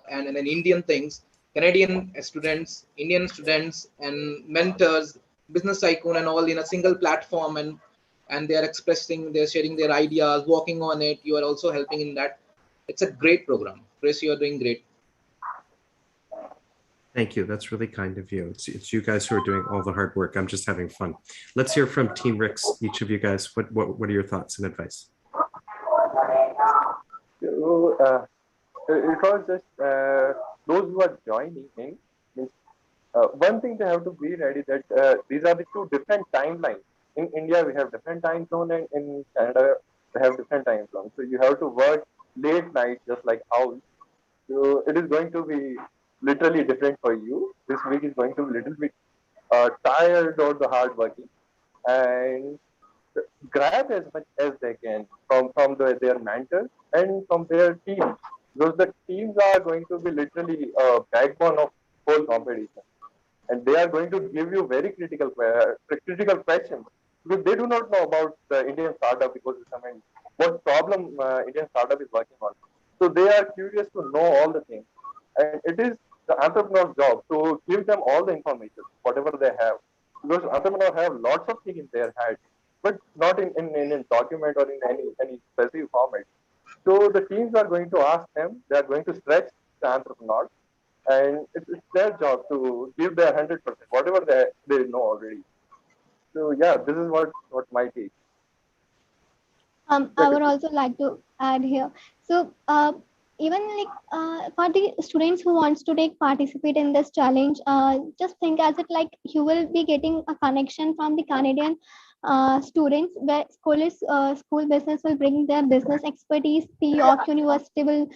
and Indian things, Canadian students, Indian students, and mentors, business icon, and all in a single platform, and they are expressing, they're sharing their ideas, working on it. You are also helping in that. It's a great program. Chris, you are doing great. Thank you. That's really kind of you. It's you guys who are doing all the hard work. I'm just having fun. Let's hear from Team Ricks, each of you guys. What are your thoughts and advice? So, it was just those who are joining in. Means, one thing they have to be ready that these are the two different timelines. In India, we have different time zone, and in Canada, we have different time zones. So you have to work late night, just like owls. So it is going to be literally different for you. This week is going to be a little bit tired or the hard working, and grab as much as they can from their mentors and from their teams. Because the teams are going to be literally a backbone of whole competition, and they are going to give you very critical questions because they do not know about the Indian startup ecosystem and what problem Indian startup is working on. So they are curious to know all the things, and it is the entrepreneur's job to give them all the information, whatever they have, because entrepreneurs have lots of things in their head, but not in a document or in any specific format. So the teams are going to ask them, they are going to stretch the entrepreneurs, and it's their job to give their 100%, whatever they know already. So yeah, this is what my take. I would also like to add here. So even like for the students who wants to participate in this challenge, just think as it like you will be getting a connection from the Canadian students where school business will bring their business expertise, the York University will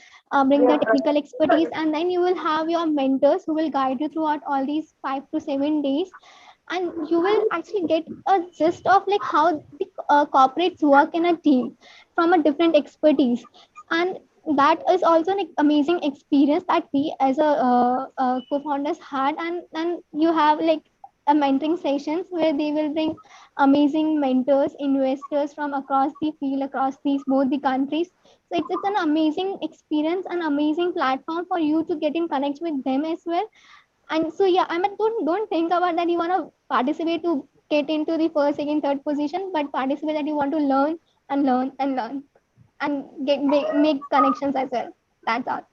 bring their technical expertise, and then you will have your mentors who will guide you throughout all these 5 to 7 days, and you will actually get a gist of like how the corporates work in a team from a different expertise. And that is also an amazing experience that we as a co-founders had. And you have like a mentoring sessions where they will bring amazing mentors, investors from across the field, across these both the countries. So it's an amazing experience, an amazing platform for you to get in connect with them as well. And so yeah, I mean, don't think about that you want to participate to get into the first, second, third position, but participate that you want to learn and learn and learn and make connections as well. That's all.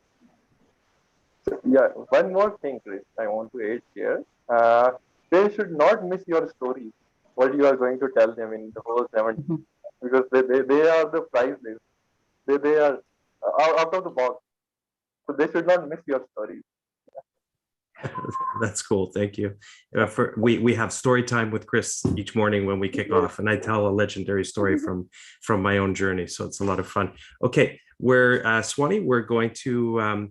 So, yeah, one more thing, Chris, I want to add here. They should not miss your story, what you are going to tell them in the whole 70, because they are the priceless. They are out of the box. So they should not miss your story. That's cool. Thank you. We have story time with Chris each morning when we kick off, and I tell a legendary story from my own journey. So it's a lot of fun. Okay, Swani, we're going to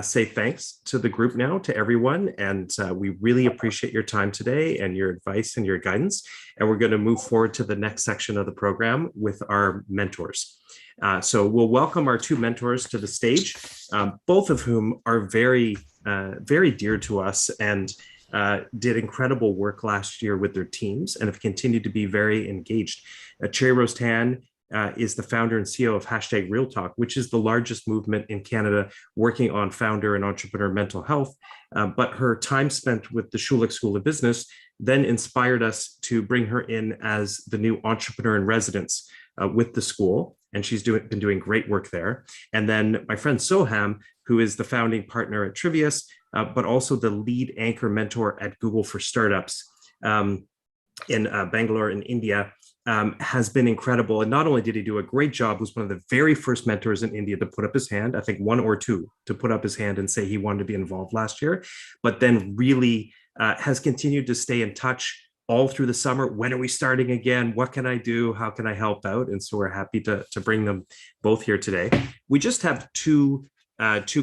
say thanks to the group now, to everyone, and we really appreciate your time today and your advice and your guidance. And we're going to move forward to the next section of the program with our mentors. So we'll welcome our two mentors to the stage, both of whom are very dear to us and did incredible work last year with their teams and have continued to be very engaged. Cherry Rose Tan is the founder and CEO of #RealTalk, which is the largest movement in Canada working on founder and entrepreneur mental health. But her time spent with the Schulich School of Business then inspired us to bring her in as the new entrepreneur in residence with the school. And she's been doing great work there. And then my friend Soham, who is the founding partner at Trivius, but also the lead anchor mentor at Google for Startups in Bangalore in India, has been incredible. And not only did he do a great job, was one of the very first mentors in India to put up his hand, I think one or two, to put up his hand and say he wanted to be involved last year, but then really has continued to stay in touch all through the summer. When are we starting again? What can I do? How can I help out? And so we're happy to bring them both here today. We just have two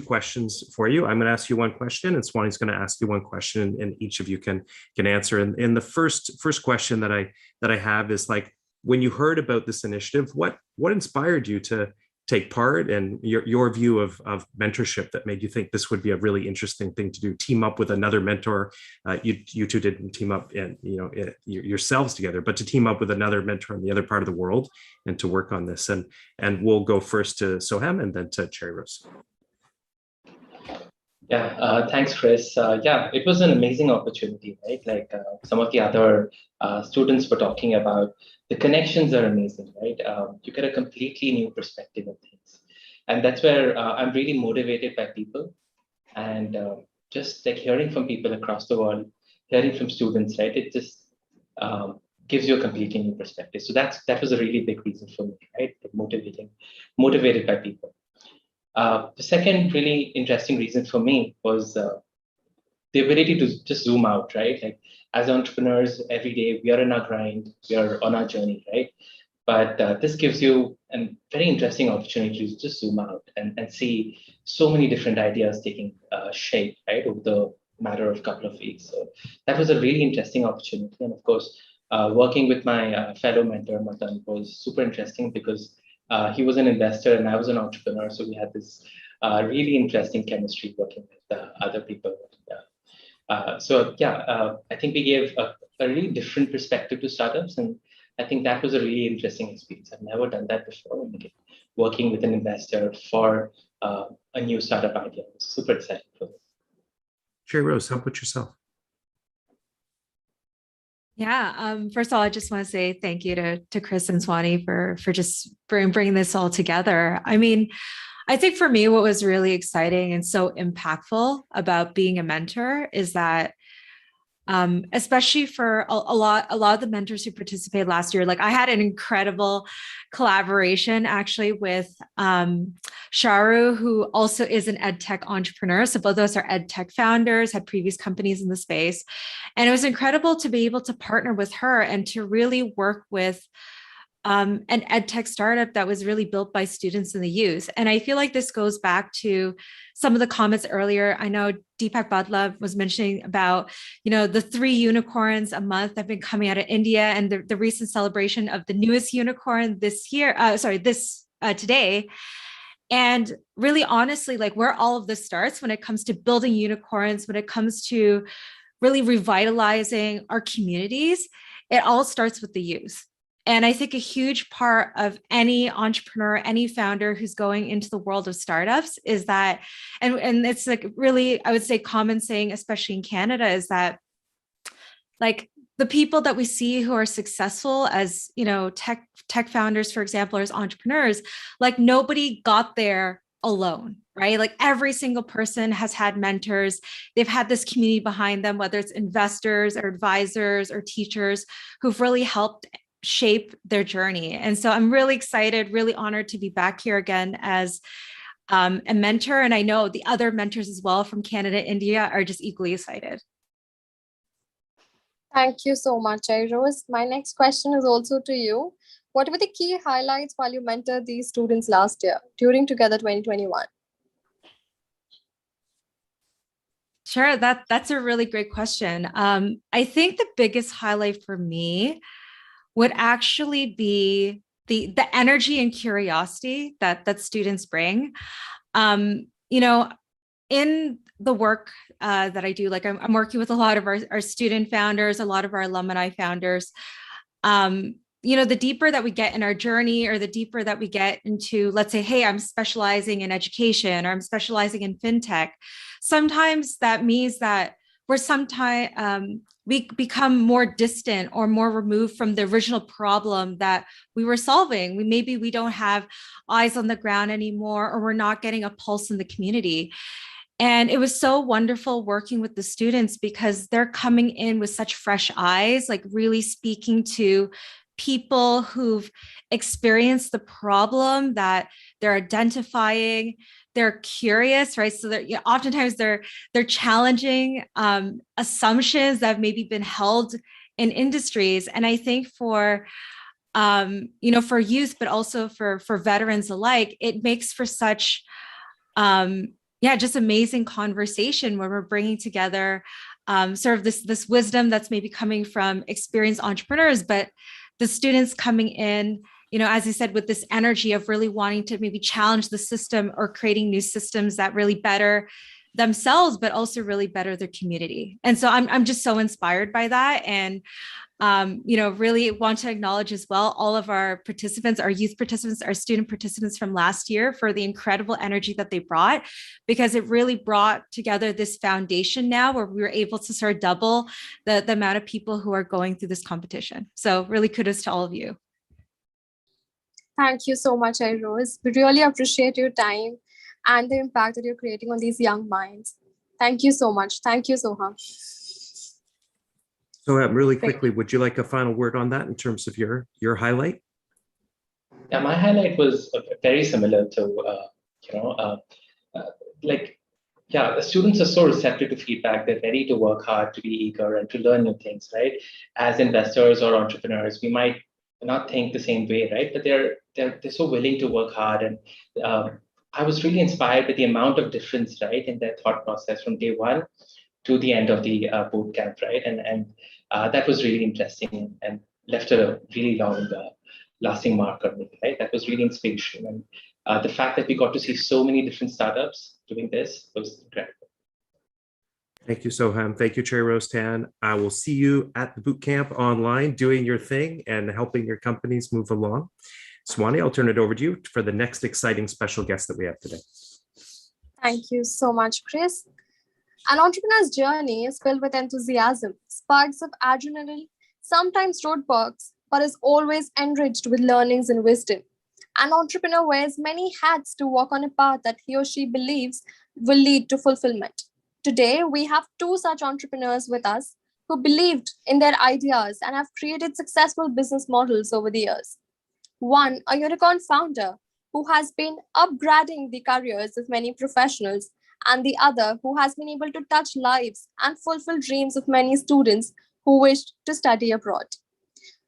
questions for you. I'm going to ask you one question, and Swani's going to ask you one question, and each of you can answer. And the first question that I have is, like, when you heard about this initiative, what inspired you to take part, and your view of mentorship that made you think this would be a really interesting thing to do? Team up with another mentor. You two didn't team up and yourselves together, but to team up with another mentor in the other part of the world and to work on this. And we'll go first to Soham and then to Cherry Rose. Yeah, thanks, Chris. Yeah, it was an amazing opportunity, right? Like some of the other students were talking about, the connections are amazing, right? You get a completely new perspective of things. And that's where I'm really motivated by people. And just like hearing from people across the world, hearing from students, right? It just gives you a completely new perspective. So that was a really big reason for me, right? Motivated by people. The second really interesting reason for me was the ability to just zoom out, right? Like as entrepreneurs, every day we are in our grind, we are on our journey, right? But this gives you a very interesting opportunity to just zoom out and see so many different ideas taking shape, right, over the matter of a couple of weeks. So that was a really interesting opportunity. And of course, working with my fellow mentor, Matan, was super interesting because he was an investor and I was an entrepreneur. So we had this really interesting chemistry working with other people. I think we gave a really different perspective to startups, and I think that was a really interesting experience. I've never done that before. Working with an investor for a new startup idea. Super exciting for me. Sherry Rose, how about yourself? Yeah. First of all, I just want to say thank you to Chris and Swani for bringing this all together. I mean, I think for me, what was really exciting and so impactful about being a mentor is that, especially for a lot of the mentors who participated last year, like I had an incredible collaboration actually with Sharu, who also is an ed tech entrepreneur. So both of us are ed tech founders, had previous companies in the space. And it was incredible to be able to partner with her and to really work with an ed tech startup that was really built by students and the youth. And I feel like this goes back to some of the comments earlier. I know Deepak Bagla was mentioning about, the 3 unicorns a month that have been coming out of India, and the recent celebration of the newest unicorn today. And really, honestly, like where all of this starts when it comes to building unicorns, when it comes to really revitalizing our communities, it all starts with the youth. And I think a huge part of any entrepreneur, any founder who's going into the world of startups is that, and it's like really, I would say common saying, especially in Canada, is that like the people that we see who are successful as, tech founders, for example, or as entrepreneurs, like nobody got there alone, right? Like every single person has had mentors. They've had this community behind them, whether it's investors or advisors or teachers who've really helped shape their journey. And so I'm really excited, really honored to be back here again as a mentor. And I know the other mentors as well from Canada, India are just equally excited. Thank you so much, Rose. My next question is also to you. What were the key highlights while you mentored these students last year during Together 2021? Sure, that's a really great question. I think the biggest highlight for me would actually be the energy and curiosity that students bring. In the work that I do, like I'm working with a lot of our student founders, a lot of our alumni founders. The deeper that we get in our journey, or the deeper that we get into, let's say, hey, I'm specializing in education, or I'm specializing in fintech. Sometimes that means that we become more distant or more removed from the original problem that we were solving. Maybe we don't have eyes on the ground anymore, or we're not getting a pulse in the community. And it was so wonderful working with the students because they're coming in with such fresh eyes, like really speaking to people who've experienced the problem that they're identifying. They're curious, right? So oftentimes they're challenging assumptions that have maybe been held in industries. And I think for youth, but also for veterans alike, it makes for such just amazing conversation where we're bringing together sort of this wisdom that's maybe coming from experienced entrepreneurs, but the students coming in, as I said, with this energy of really wanting to maybe challenge the system or creating new systems that really better themselves, but also really better their community. And so I'm just so inspired by that. And really want to acknowledge as well all of our participants, our youth participants, our student participants from last year for the incredible energy that they brought, because it really brought together this foundation now where we were able to sort of double the amount of people who are going through this competition. So really kudos to all of you. Thank you so much, Rose. We really appreciate your time and the impact that you're creating on these young minds. Thank you so much. Thank you, Soham. So really quickly, would you like a final word on that in terms of your highlight? Yeah, my highlight was very similar to, the students are so receptive to feedback. They're ready to work hard, to be eager, and to learn new things, right? As investors or entrepreneurs, we might not think the same way, right? But they're so willing to work hard. And I was really inspired with the amount of difference, right, in their thought process from day one to the end of the boot camp, right? And that was really interesting and left a really long lasting mark on me, right? That was really inspirational. And the fact that we got to see so many different startups doing this was incredible. Thank you, Soham. Thank you, Chair Rostan. I will see you at the bootcamp online, doing your thing and helping your companies move along. Swani, I'll turn it over to you for the next exciting special guest that we have today. Thank you so much, Chris. An entrepreneur's journey is filled with enthusiasm, sparks of adrenaline, sometimes roadblocks, but is always enriched with learnings and wisdom. An entrepreneur wears many hats to walk on a path that he or she believes will lead to fulfillment. Today, we have two such entrepreneurs with us who believed in their ideas and have created successful business models over the years. One, a unicorn founder who has been upgrading the careers of many professionals, and the other who has been able to touch lives and fulfill dreams of many students who wished to study abroad.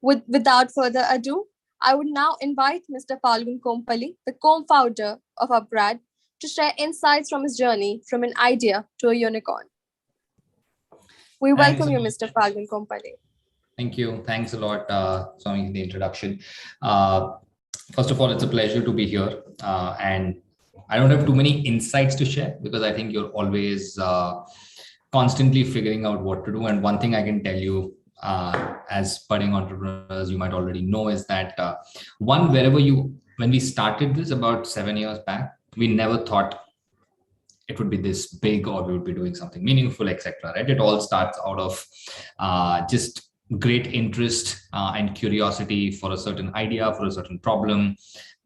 Without further ado, I would now invite Mr. Phalgun Kompalli, the co-founder of upGrad, to share insights from his journey from an idea to a unicorn. We welcome you, Mr. Phalgun Kompalli. Thank you. Thanks a lot, Swami, for the introduction. First of all, it's a pleasure to be here. And I don't have too many insights to share because I think you're always constantly figuring out what to do. And one thing I can tell you as budding entrepreneurs, you might already know is that when we started this about 7 years back, we never thought it would be this big or we would be doing something meaningful, etc. Right? It all starts out of just great interest and curiosity for a certain idea, for a certain problem.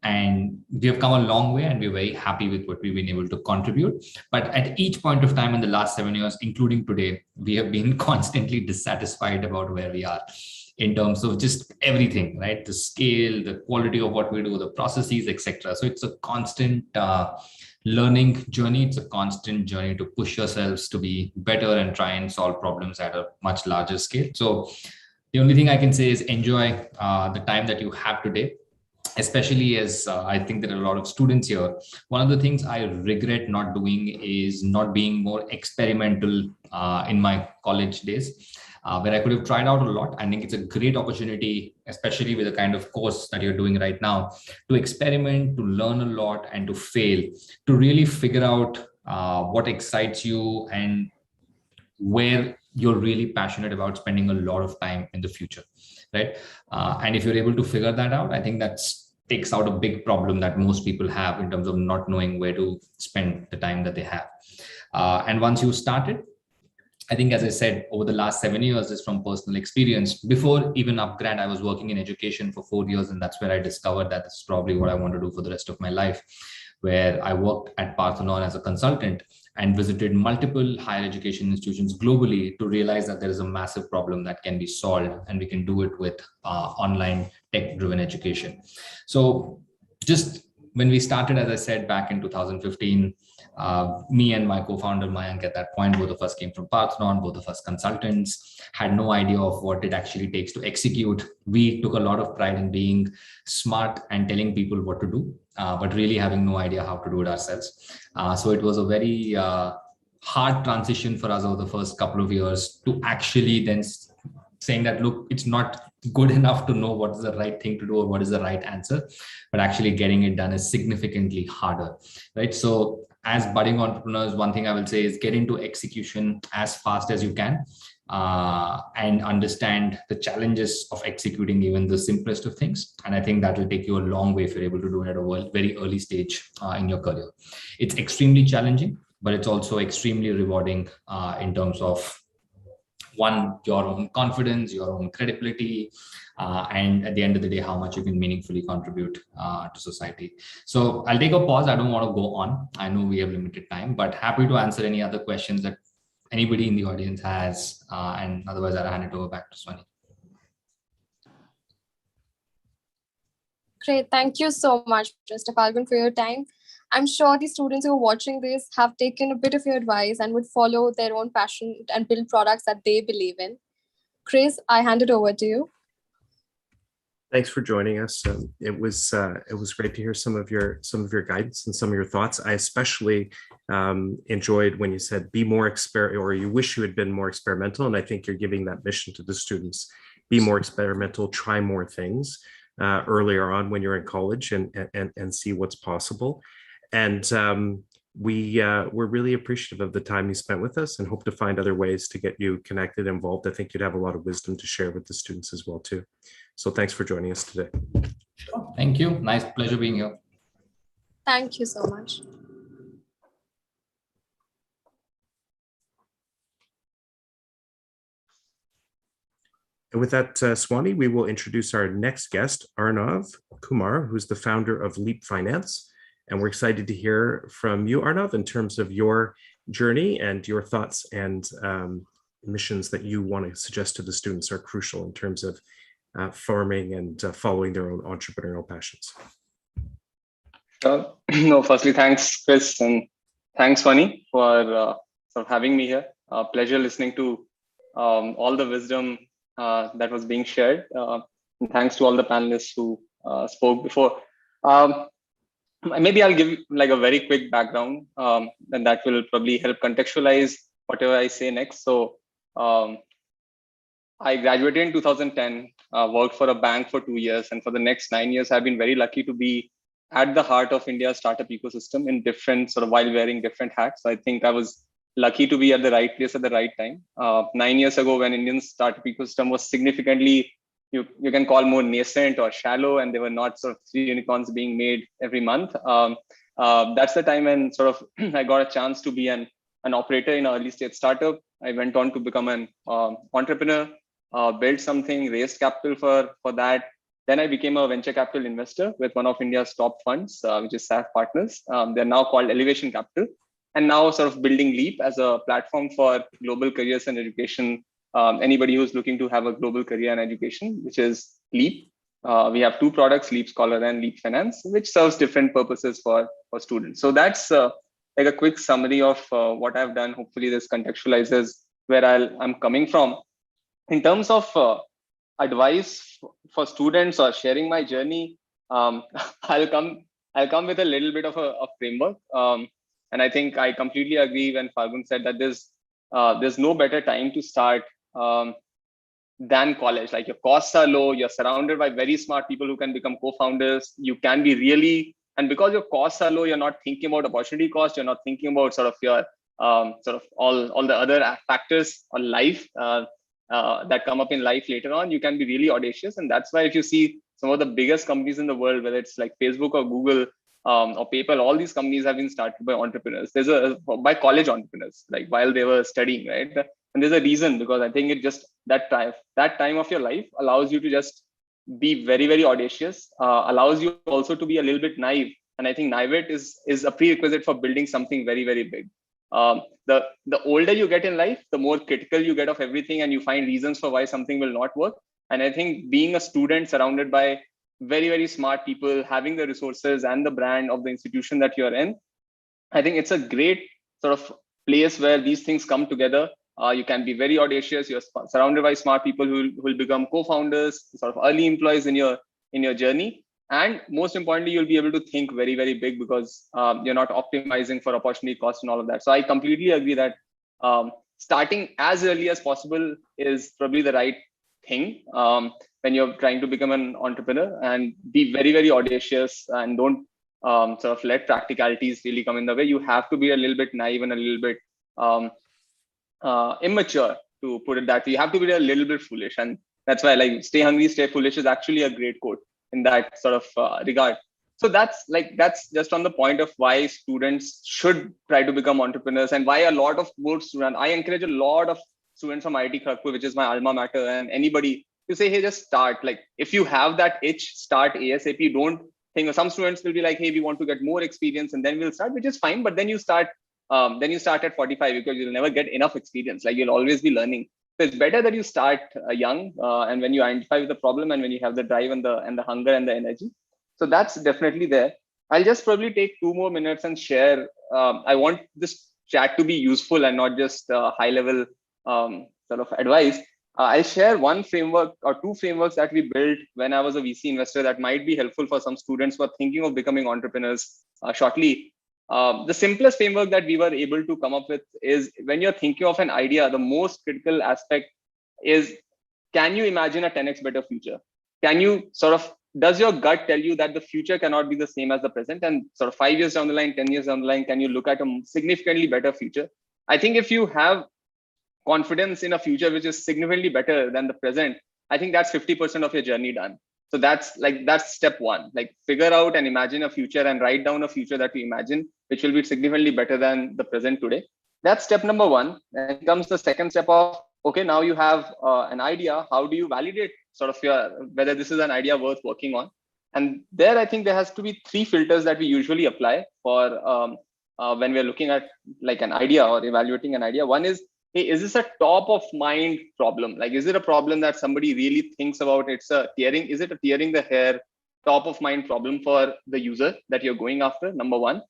And we have come a long way and we're very happy with what we've been able to contribute. But at each point of time in the last 7 years, including today, we have been constantly dissatisfied about where we are in terms of just everything, right? The scale, the quality of what we do, the processes, etc. So it's a constant learning journey. It's a constant journey to push yourselves to be better and try and solve problems at a much larger scale. So the only thing I can say is enjoy the time that you have today, especially as I think there are a lot of students here. One of the things I regret not doing is not being more experimental in my college days, where I could have tried out a lot. I think it's a great opportunity, especially with the kind of course that you're doing right now, to experiment, to learn a lot and to fail, to really figure out what excites you and where you're really passionate about spending a lot of time in the future, right? And if you're able to figure that out, I think that takes out a big problem that most people have in terms of not knowing where to spend the time that they have. And once you started, I think, as I said, over the last 7 years is from personal experience. Before even upGrad, I was working in education for 4 years, and that's where I discovered that this is probably what I want to do for the rest of my life, where I worked at Phalgun as a consultant and visited multiple higher education institutions globally to realize that there is a massive problem that can be solved, and we can do it with online tech-driven education. So just when we started, as I said, back in 2015, me and my co-founder Mayank at that point, both of us came from Phalgun, both of us consultants, had no idea of what it actually takes to execute. We took a lot of pride in being smart and telling people what to do, but really having no idea how to do it ourselves. So it was a very hard transition for us over the first couple of years to actually then saying that, look, it's not good enough to know what is the right thing to do or what is the right answer, but actually getting it done is significantly harder, right? So as budding entrepreneurs, one thing I will say is get into execution as fast as you can and understand the challenges of executing even the simplest of things. And I think that will take you a long way if you're able to do it at a very early stage in your career. It's extremely challenging, but it's also extremely rewarding in terms of one, your own confidence, your own credibility, and at the end of the day, how much you can meaningfully contribute to society. So I'll take a pause. I don't want to go on. I know we have limited time, but happy to answer any other questions that anybody in the audience has. And otherwise, I'll hand it over back to Swani. Great. Thank you so much, Mr. Phalgun, for your time. I'm sure the students who are watching this have taken a bit of your advice and would follow their own passion and build products that they believe in. Chris, I hand it over to you. Thanks for joining us. It was great to hear some of your guidance and some of your thoughts. I especially enjoyed when you said be more or you wish you had been more experimental, and I think you're giving that mission to the students: be more experimental, try more things earlier on when you're in college, and see what's possible. And we're really appreciative of the time you spent with us, and hope to find other ways to get you connected, involved. I think you'd have a lot of wisdom to share with the students as well too. So thanks for joining us today. Thank you. Nice pleasure being here. Thank you so much. And with that, Swani, we will introduce our next guest, Arnav Kumar, who's the founder of Leap Finance. And we're excited to hear from you, Arnav, in terms of your journey and your thoughts and missions that you want to suggest to the students are crucial in terms of forming and following their own entrepreneurial passions. No, firstly, thanks, Chris, and thanks, Swani, for having me here. Pleasure listening to all the wisdom that was being shared. And thanks to all the panelists who spoke before. Maybe I'll give like a very quick background, and that will probably help contextualize whatever I say next. So I graduated in 2010, worked for a bank for 2 years, and for the next 9 years, I've been very lucky to be at the heart of India's startup ecosystem in different while wearing different hats. So I think I was lucky to be at the right place at the right time. 9 years ago, when Indian startup ecosystem was significantly, you can call more nascent or shallow, and there were not 3 unicorns being made every month. That's the time when I got a chance to be an operator in an early stage startup. I went on to become an entrepreneur, built something, raised capital for that. Then I became a venture capital investor with one of India's top funds, which is SAF Partners. They're now called Elevation Capital. And now building Leap as a platform for global careers and education. Anybody who's looking to have a global career and education, which is Leap. We have 2 products, Leap Scholar and Leap Finance, which serves different purposes for students. So that's like a quick summary of what I've done. Hopefully this contextualizes where I'm coming from. In terms of advice for students or sharing my journey, I'll come with a little bit of a framework. And I think I completely agree when Phalgun said that there's no better time to start than college. Like, your costs are low, you're surrounded by very smart people who can become co-founders. You can be really, and because your costs are low, you're not thinking about opportunity cost, you're not thinking about your all the other factors on life that come up in life later on. You can be really audacious. And that's why if you see some of the biggest companies in the world, whether it's like Facebook or Google or PayPal, all these companies have been started by entrepreneurs. By college entrepreneurs, like while they were studying, right? And there's a reason, because I think it just that time of your life allows you to just be very, very audacious, allows you also to be a little bit naive. And I think naivete is a prerequisite for building something very, very big. The older you get in life, the more critical you get of everything, and you find reasons for why something will not work. And I think being a student surrounded by very, very smart people, having the resources and the brand of the institution that you're in, I think it's a great place where these things come together. You can be very audacious. You're surrounded by smart people who will become co-founders, early employees in your journey. And most importantly, you'll be able to think very, very big, because you're not optimizing for opportunity cost and all of that. So I completely agree that starting as early as possible is probably the right thing when you're trying to become an entrepreneur, and be very, very audacious, and don't let practicalities really come in the way. You have to be a little bit naive and a little bit immature, to put it that way. You have to be a little bit foolish. And that's why, like, stay hungry, stay foolish is actually a great quote in that regard. So that's just on the point of why students should try to become entrepreneurs, and why a lot of board students, I encourage a lot of students from IIT Kharagpur, which is my alma mater, and anybody to say, hey, just start. Like if you have that itch, start ASAP. Don't think. Some students will be like, hey, we want to get more experience and then we'll start, which is fine. But then you start at 45 because you'll never get enough experience. Like you'll always be learning. So it's better that you start young and when you identify with the problem and when you have the drive and the hunger and the energy. So that's definitely there. I'll just probably take 2 more minutes and share. I want this chat to be useful and not just high level sort of advice. I'll share one framework or 2 frameworks that we built when I was a VC investor that might be helpful for some students who are thinking of becoming entrepreneurs shortly. The simplest framework that we were able to come up with is when you're thinking of an idea, the most critical aspect is, can you imagine a 10x better future? Can you does your gut tell you that the future cannot be the same as the present? And 5 years down the line, 10 years down the line, can you look at a significantly better future? I think if you have confidence in a future which is significantly better than the present, I think that's 50% of your journey done. So that's step 1. Like figure out and imagine a future and write down a future that we imagine, which will be significantly better than the present today. That's step number 1. And comes the second step of, okay, now you have an idea. How do you validate whether this is an idea worth working on? And there, I think there has to be 3 filters that we usually apply for when we're looking at like an idea or evaluating an idea. One is, hey, is this a top of mind problem? Like, is it a problem that somebody really thinks about? Is it a tearing the hair, top of mind problem for the user that you're going after? Number 1.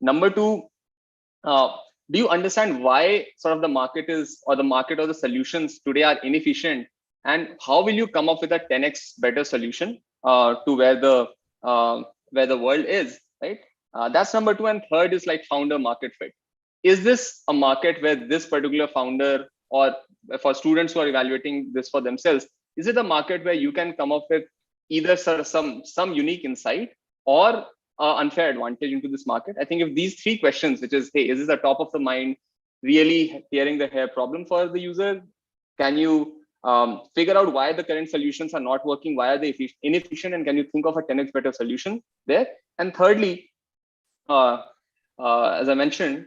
Number 2, do you understand why the market or the solutions today are inefficient? And how will you come up with a 10x better solution to where the world is, right? That's number 2. And third is like founder market fit. Is this a market where this particular founder, or for students who are evaluating this for themselves, is it a market where you can come up with either some unique insight or unfair advantage into this market? I think if these 3 questions, which is, hey, is this a top of the mind, really tearing the hair problem for the user? Can you figure out why the current solutions are not working? Why are they inefficient? And can you think of a 10x better solution there? And thirdly, as I mentioned,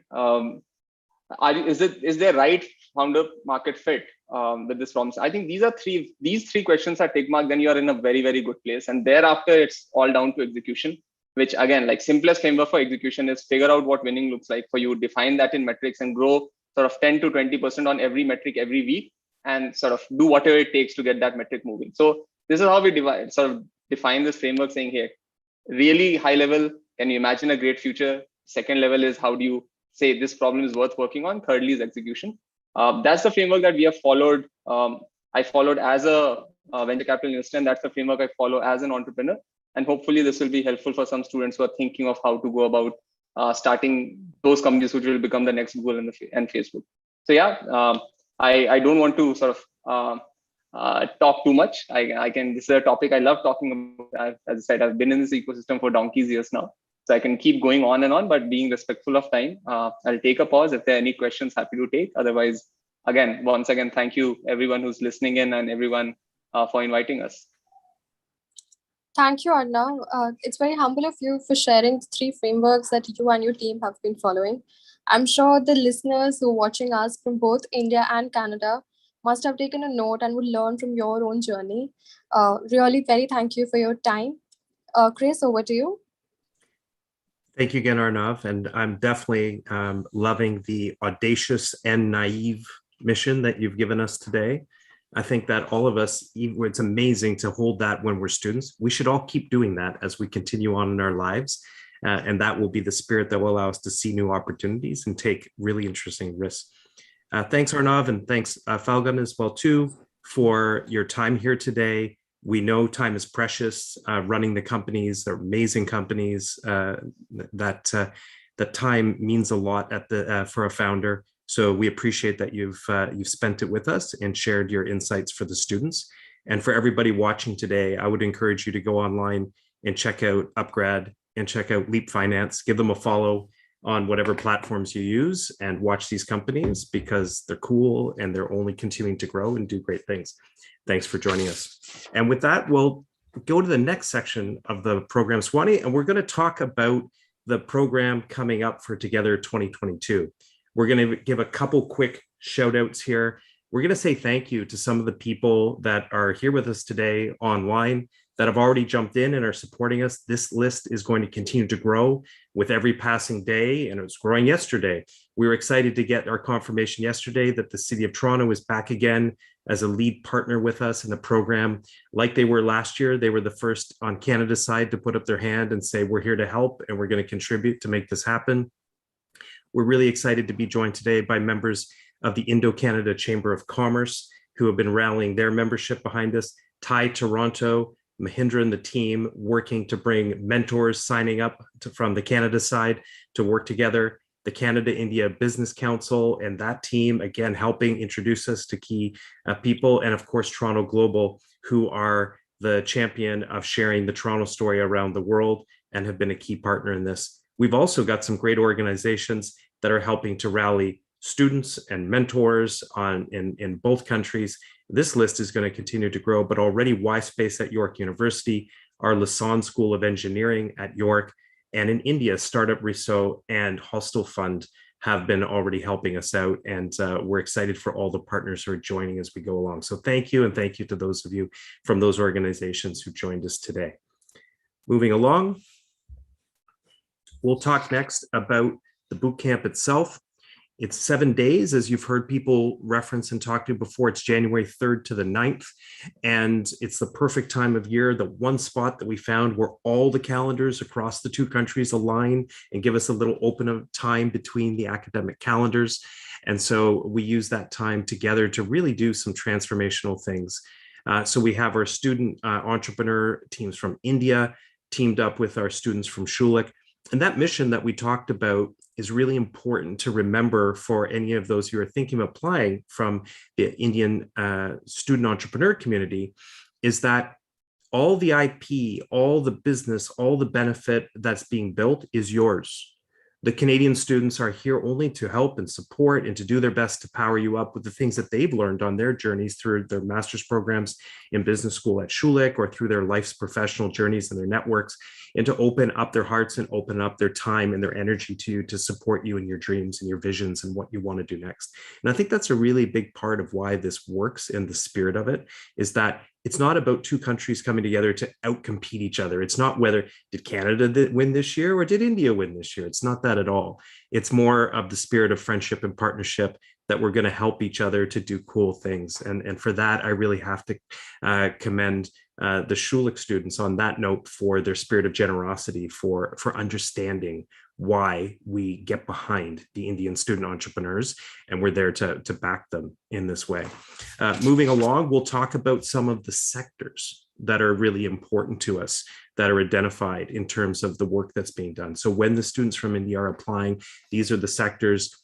is there right founder market fit with this problem? I think these three questions are tick marked, then you are in a very, very good place. And thereafter, it's all down to execution, which again, like simplest framework for execution is figure out what winning looks like for you, define that in metrics and grow 10 to 20% on every metric every week, and do whatever it takes to get that metric moving. So this is how we define this framework, saying, hey, really high level, can you imagine a great future? Second level is, how do you say this problem is worth working on? Thirdly is execution. That's the framework that we have followed. I followed as a venture capital investor, and that's the framework I follow as an entrepreneur. And hopefully this will be helpful for some students who are thinking of how to go about starting those companies which will become the next Google and Facebook. So yeah, I don't want to talk too much. This is a topic I love talking about. As I said, I've been in this ecosystem for donkey's years now. So I can keep going on and on, but being respectful of time, I'll take a pause. If there are any questions, happy to take. Otherwise, once again, thank you everyone who's listening in and everyone for inviting us. Thank you, Arnav. It's very humble of you for sharing the 3 frameworks that you and your team have been following. I'm sure the listeners who are watching us from both India and Canada must have taken a note and would learn from your own journey. Really, very thank you for your time. Chris, over to you. Thank you again, Arnav. And I'm definitely loving the audacious and naive mission that you've given us today. I think that all of us, it's amazing to hold that when we're students. We should all keep doing that as we continue on in our lives. And that will be the spirit that will allow us to see new opportunities and take really interesting risks. Thanks, Arnav, and thanks, Phalgun, as well, too, for your time here today. We know time is precious. Running the companies, they're amazing companies. That time means a lot for a founder. So we appreciate that you've spent it with us and shared your insights for the students. And for everybody watching today, I would encourage you to go online and check out upGrad and check out Leap Finance. Give them a follow on whatever platforms you use and watch these companies, because they're cool and they're only continuing to grow and do great things. Thanks for joining us. And with that, we'll go to the next section of the program, Swani, and we're going to talk about the program coming up for Together 2022. We're going to give a couple quick shout outs here. we're going to say thank you to some of the people that are here with us today online that have already jumped in and are supporting us. This list is going to continue to grow with every passing day, and it was growing yesterday. We were excited to get our confirmation yesterday that the City of Toronto is back again as a lead partner with us in the program. Like they were last year, they were the first on Canada's side to put up their hand and say, we're here to help and we're going to contribute to make this happen. We're really excited to be joined today by members of the Indo-Canada Chamber of Commerce, who have been rallying their membership behind us. Thai Toronto, Mahindra and the team working to bring mentors signing up from the Canada side to work together. The Canada-India Business Council and that team, again, helping introduce us to key people. And of course, Toronto Global, who are the champion of sharing the Toronto story around the world and have been a key partner in this. We've also got some great organizations that are helping to rally students and mentors in both countries. This list is going to continue to grow, but already Y-Space at York University, our Lassonde School of Engineering at York, and in India, Startup Riso and Hostel Fund have been already helping us out. And we're excited for all the partners who are joining as we go along. So thank you. And thank you to those of you from those organizations who joined us today. Moving along, we'll talk next about the bootcamp itself. It's 7 days, as you've heard people reference and talk to before. It's January 3rd to the 9th, and it's the perfect time of year, the one spot that we found where all the calendars across the two countries align and give us a little open of time between the academic calendars. And so we use that time together to really do some transformational things. So we have our student entrepreneur teams from India teamed up with our students from Schulich. And that mission that we talked about is really important to remember for any of those who are thinking of applying from the Indian student entrepreneur community, is that all the IP, all the business, all the benefit that's being built is yours. The Canadian students are here only to help and support and to do their best to power you up with the things that they've learned on their journeys through their master's programs in business school at Schulich or through their life's professional journeys and their networks, and to open up their hearts and open up their time and their energy to you to support you in your dreams and your visions and what you want to do next. And I think that's a really big part of why this works, and the spirit of it is that it's not about two countries coming together to outcompete each other. It's not whether did Canada win this year or did India win this year. It's not that at all. It's more of the spirit of friendship and partnership, that we're going to help each other to do cool things. And for that, I really have to commend the Schulich students on that note for their spirit of generosity, for understanding why we get behind the Indian student entrepreneurs, and we're there to back them in this way. Moving along, we'll talk about some of the sectors that are really important to us, that are identified in terms of the work that's being done. So when the students from India are applying, these are the sectors: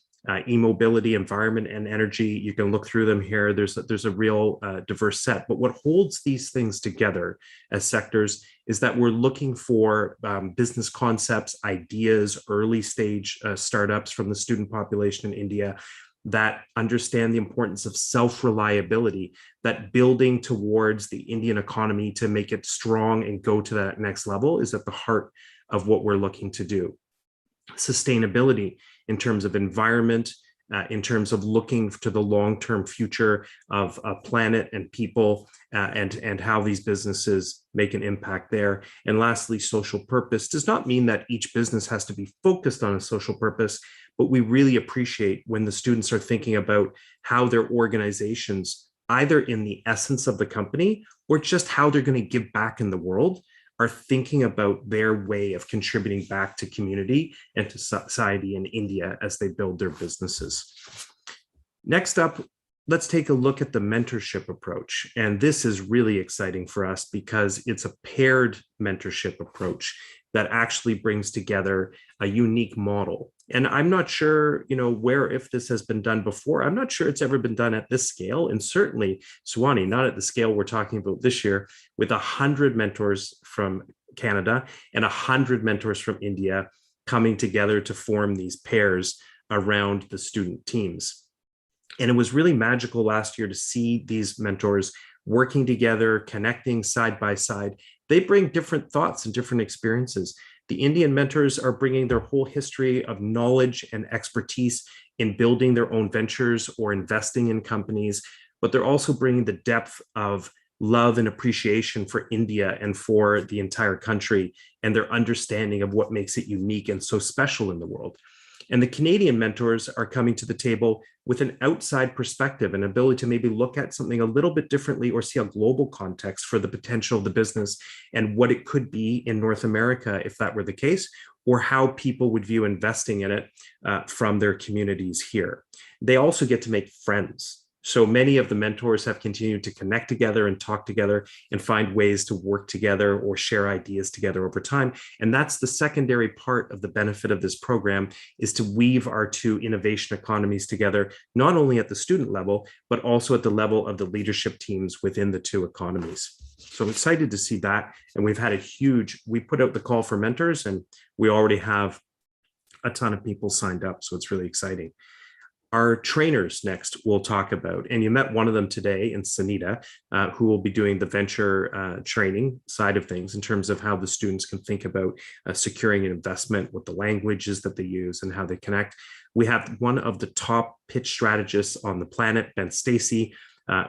e-mobility, environment, and energy. You can look through them here. There's a real diverse set. But what holds these things together as sectors is that we're looking for business concepts, ideas, early stage startups from the student population in India that understand the importance of self-reliability, that building towards the Indian economy to make it strong and go to that next level is at the heart of what we're looking to do. Sustainability in terms of environment, in terms of looking to the long-term future of a planet and people, and how these businesses make an impact there. And lastly, social purpose does not mean that each business has to be focused on a social purpose, but we really appreciate when the students are thinking about how their organizations, either in the essence of the company or just how they're going to give back in the world, are thinking about their way of contributing back to community and to society in India as they build their businesses. Next up, let's take a look at the mentorship approach. And this is really exciting for us because it's a paired mentorship approach that actually brings together a unique model. And I'm not sure, where, if this has been done before. I'm not sure it's ever been done at this scale. And certainly, Swani, not at the scale we're talking about this year, with 100 mentors from Canada and 100 mentors from India coming together to form these pairs around the student teams. And it was really magical last year to see these mentors working together, connecting side by side. They bring different thoughts and different experiences. The Indian mentors are bringing their whole history of knowledge and expertise in building their own ventures or investing in companies, but they're also bringing the depth of love and appreciation for India and for the entire country and their understanding of what makes it unique and so special in the world. And the Canadian mentors are coming to the table with an outside perspective, an ability to maybe look at something a little bit differently or see a global context for the potential of the business and what it could be in North America if that were the case, or how people would view investing in it from their communities here. They also get to make friends. So many of the mentors have continued to connect together and talk together and find ways to work together or share ideas together over time. And that's the secondary part of the benefit of this program, is to weave our two innovation economies together, not only at the student level, but also at the level of the leadership teams within the two economies. So I'm excited to see that. And we've had we put out the call for mentors and we already have a ton of people signed up. So it's really exciting. Our trainers next we'll talk about, and you met one of them today in Snita, who will be doing the venture training side of things in terms of how the students can think about securing an investment, what the languages that they use and how they connect. We have one of the top pitch strategists on the planet, Ben Stacey,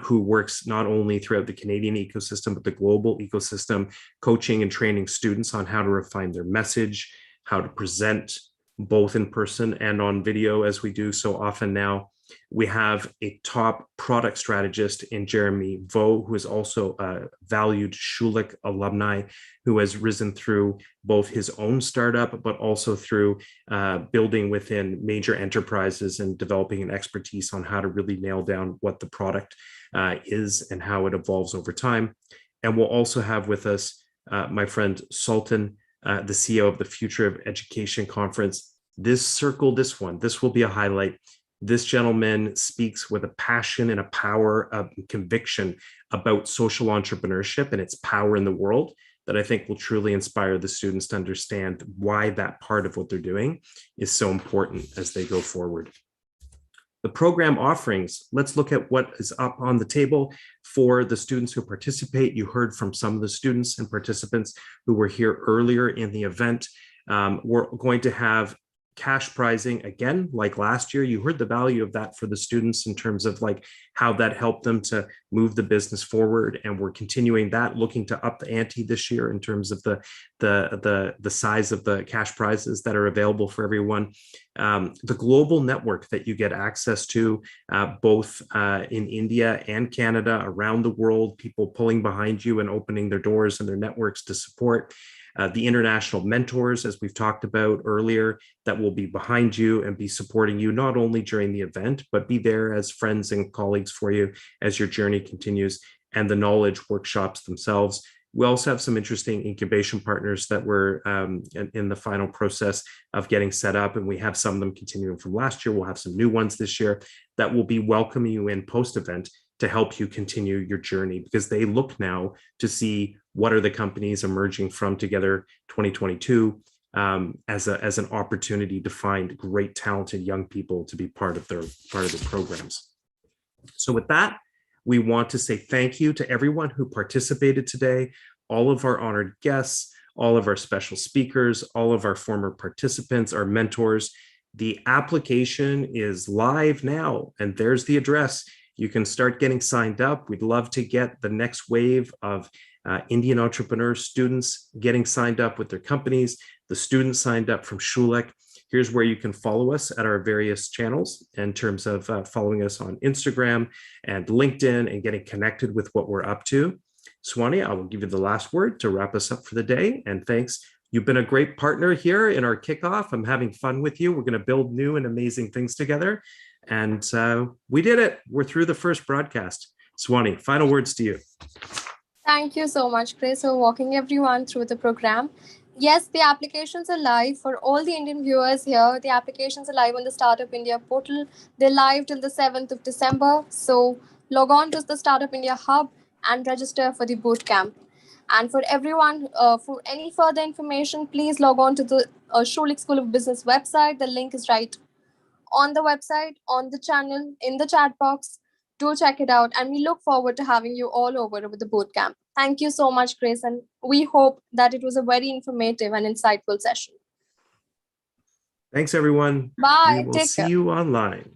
who works not only throughout the Canadian ecosystem, but the global ecosystem, coaching and training students on how to refine their message, how to present, both in person and on video, as we do so often now. We have a top product strategist in Jeremy Vo, who is also a valued Schulich alumni, who has risen through both his own startup, but also through building within major enterprises and developing an expertise on how to really nail down what the product is and how it evolves over time. And we'll also have with us my friend Sultan, the CEO of the Future of Education Conference. This will be a highlight. This gentleman speaks with a passion and a power of conviction about social entrepreneurship and its power in the world that I think will truly inspire the students to understand why that part of what they're doing is so important as they go forward. The program offerings, let's look at what is up on the table for the students who participate. You heard from some of the students and participants who were here earlier in the event. We're going to have cash prizing again, like last year. You heard the value of that for the students in terms of like how that helped them to move the business forward. And we're continuing that, looking to up the ante this year in terms of the size of the cash prizes that are available for everyone. The global network that you get access to, both in India and Canada, around the world, people pulling behind you and opening their doors and their networks to support. The international mentors, as we've talked about earlier, that will be behind you and be supporting you not only during the event, but be there as friends and colleagues for you as your journey continues, and the knowledge workshops themselves. We also have some interesting incubation partners that we're in the final process of getting set up, and we have some of them continuing from last year. We'll have some new ones this year that will be welcoming you in post-event to help you continue your journey, because they look now to see what are the companies emerging from Together 2022 as an opportunity to find great talented young people to be part of their programs. So with that, we want to say thank you to everyone who participated today, all of our honored guests, all of our special speakers, all of our former participants, our mentors. The application is live now, and there's the address. You can start getting signed up. We'd love to get the next wave of Indian entrepreneur students getting signed up with their companies. The students signed up from Schulich. Here's where you can follow us at our various channels in terms of following us on Instagram and LinkedIn and getting connected with what we're up to. Swani, I will give you the last word to wrap us up for the day. And thanks. You've been a great partner here in our kickoff. I'm having fun with you. We're going to build new and amazing things together. And we did it. We're through the first broadcast. Swani, final words to you. Thank you so much, Chris, for walking everyone through the program. Yes, the applications are live for all the Indian viewers here. The applications are live on the Startup India portal. They're live till the 7th of December. So log on to the Startup India Hub and register for the bootcamp. And for everyone, for any further information, please log on to the Schulich School of Business website. The link is right on the website, on the channel, in the chat box. Do check it out. And we look forward to having you all over with the bootcamp. Thank you so much, Grace. And we hope that it was a very informative and insightful session. Thanks, everyone. Bye. We will Take see care. you online.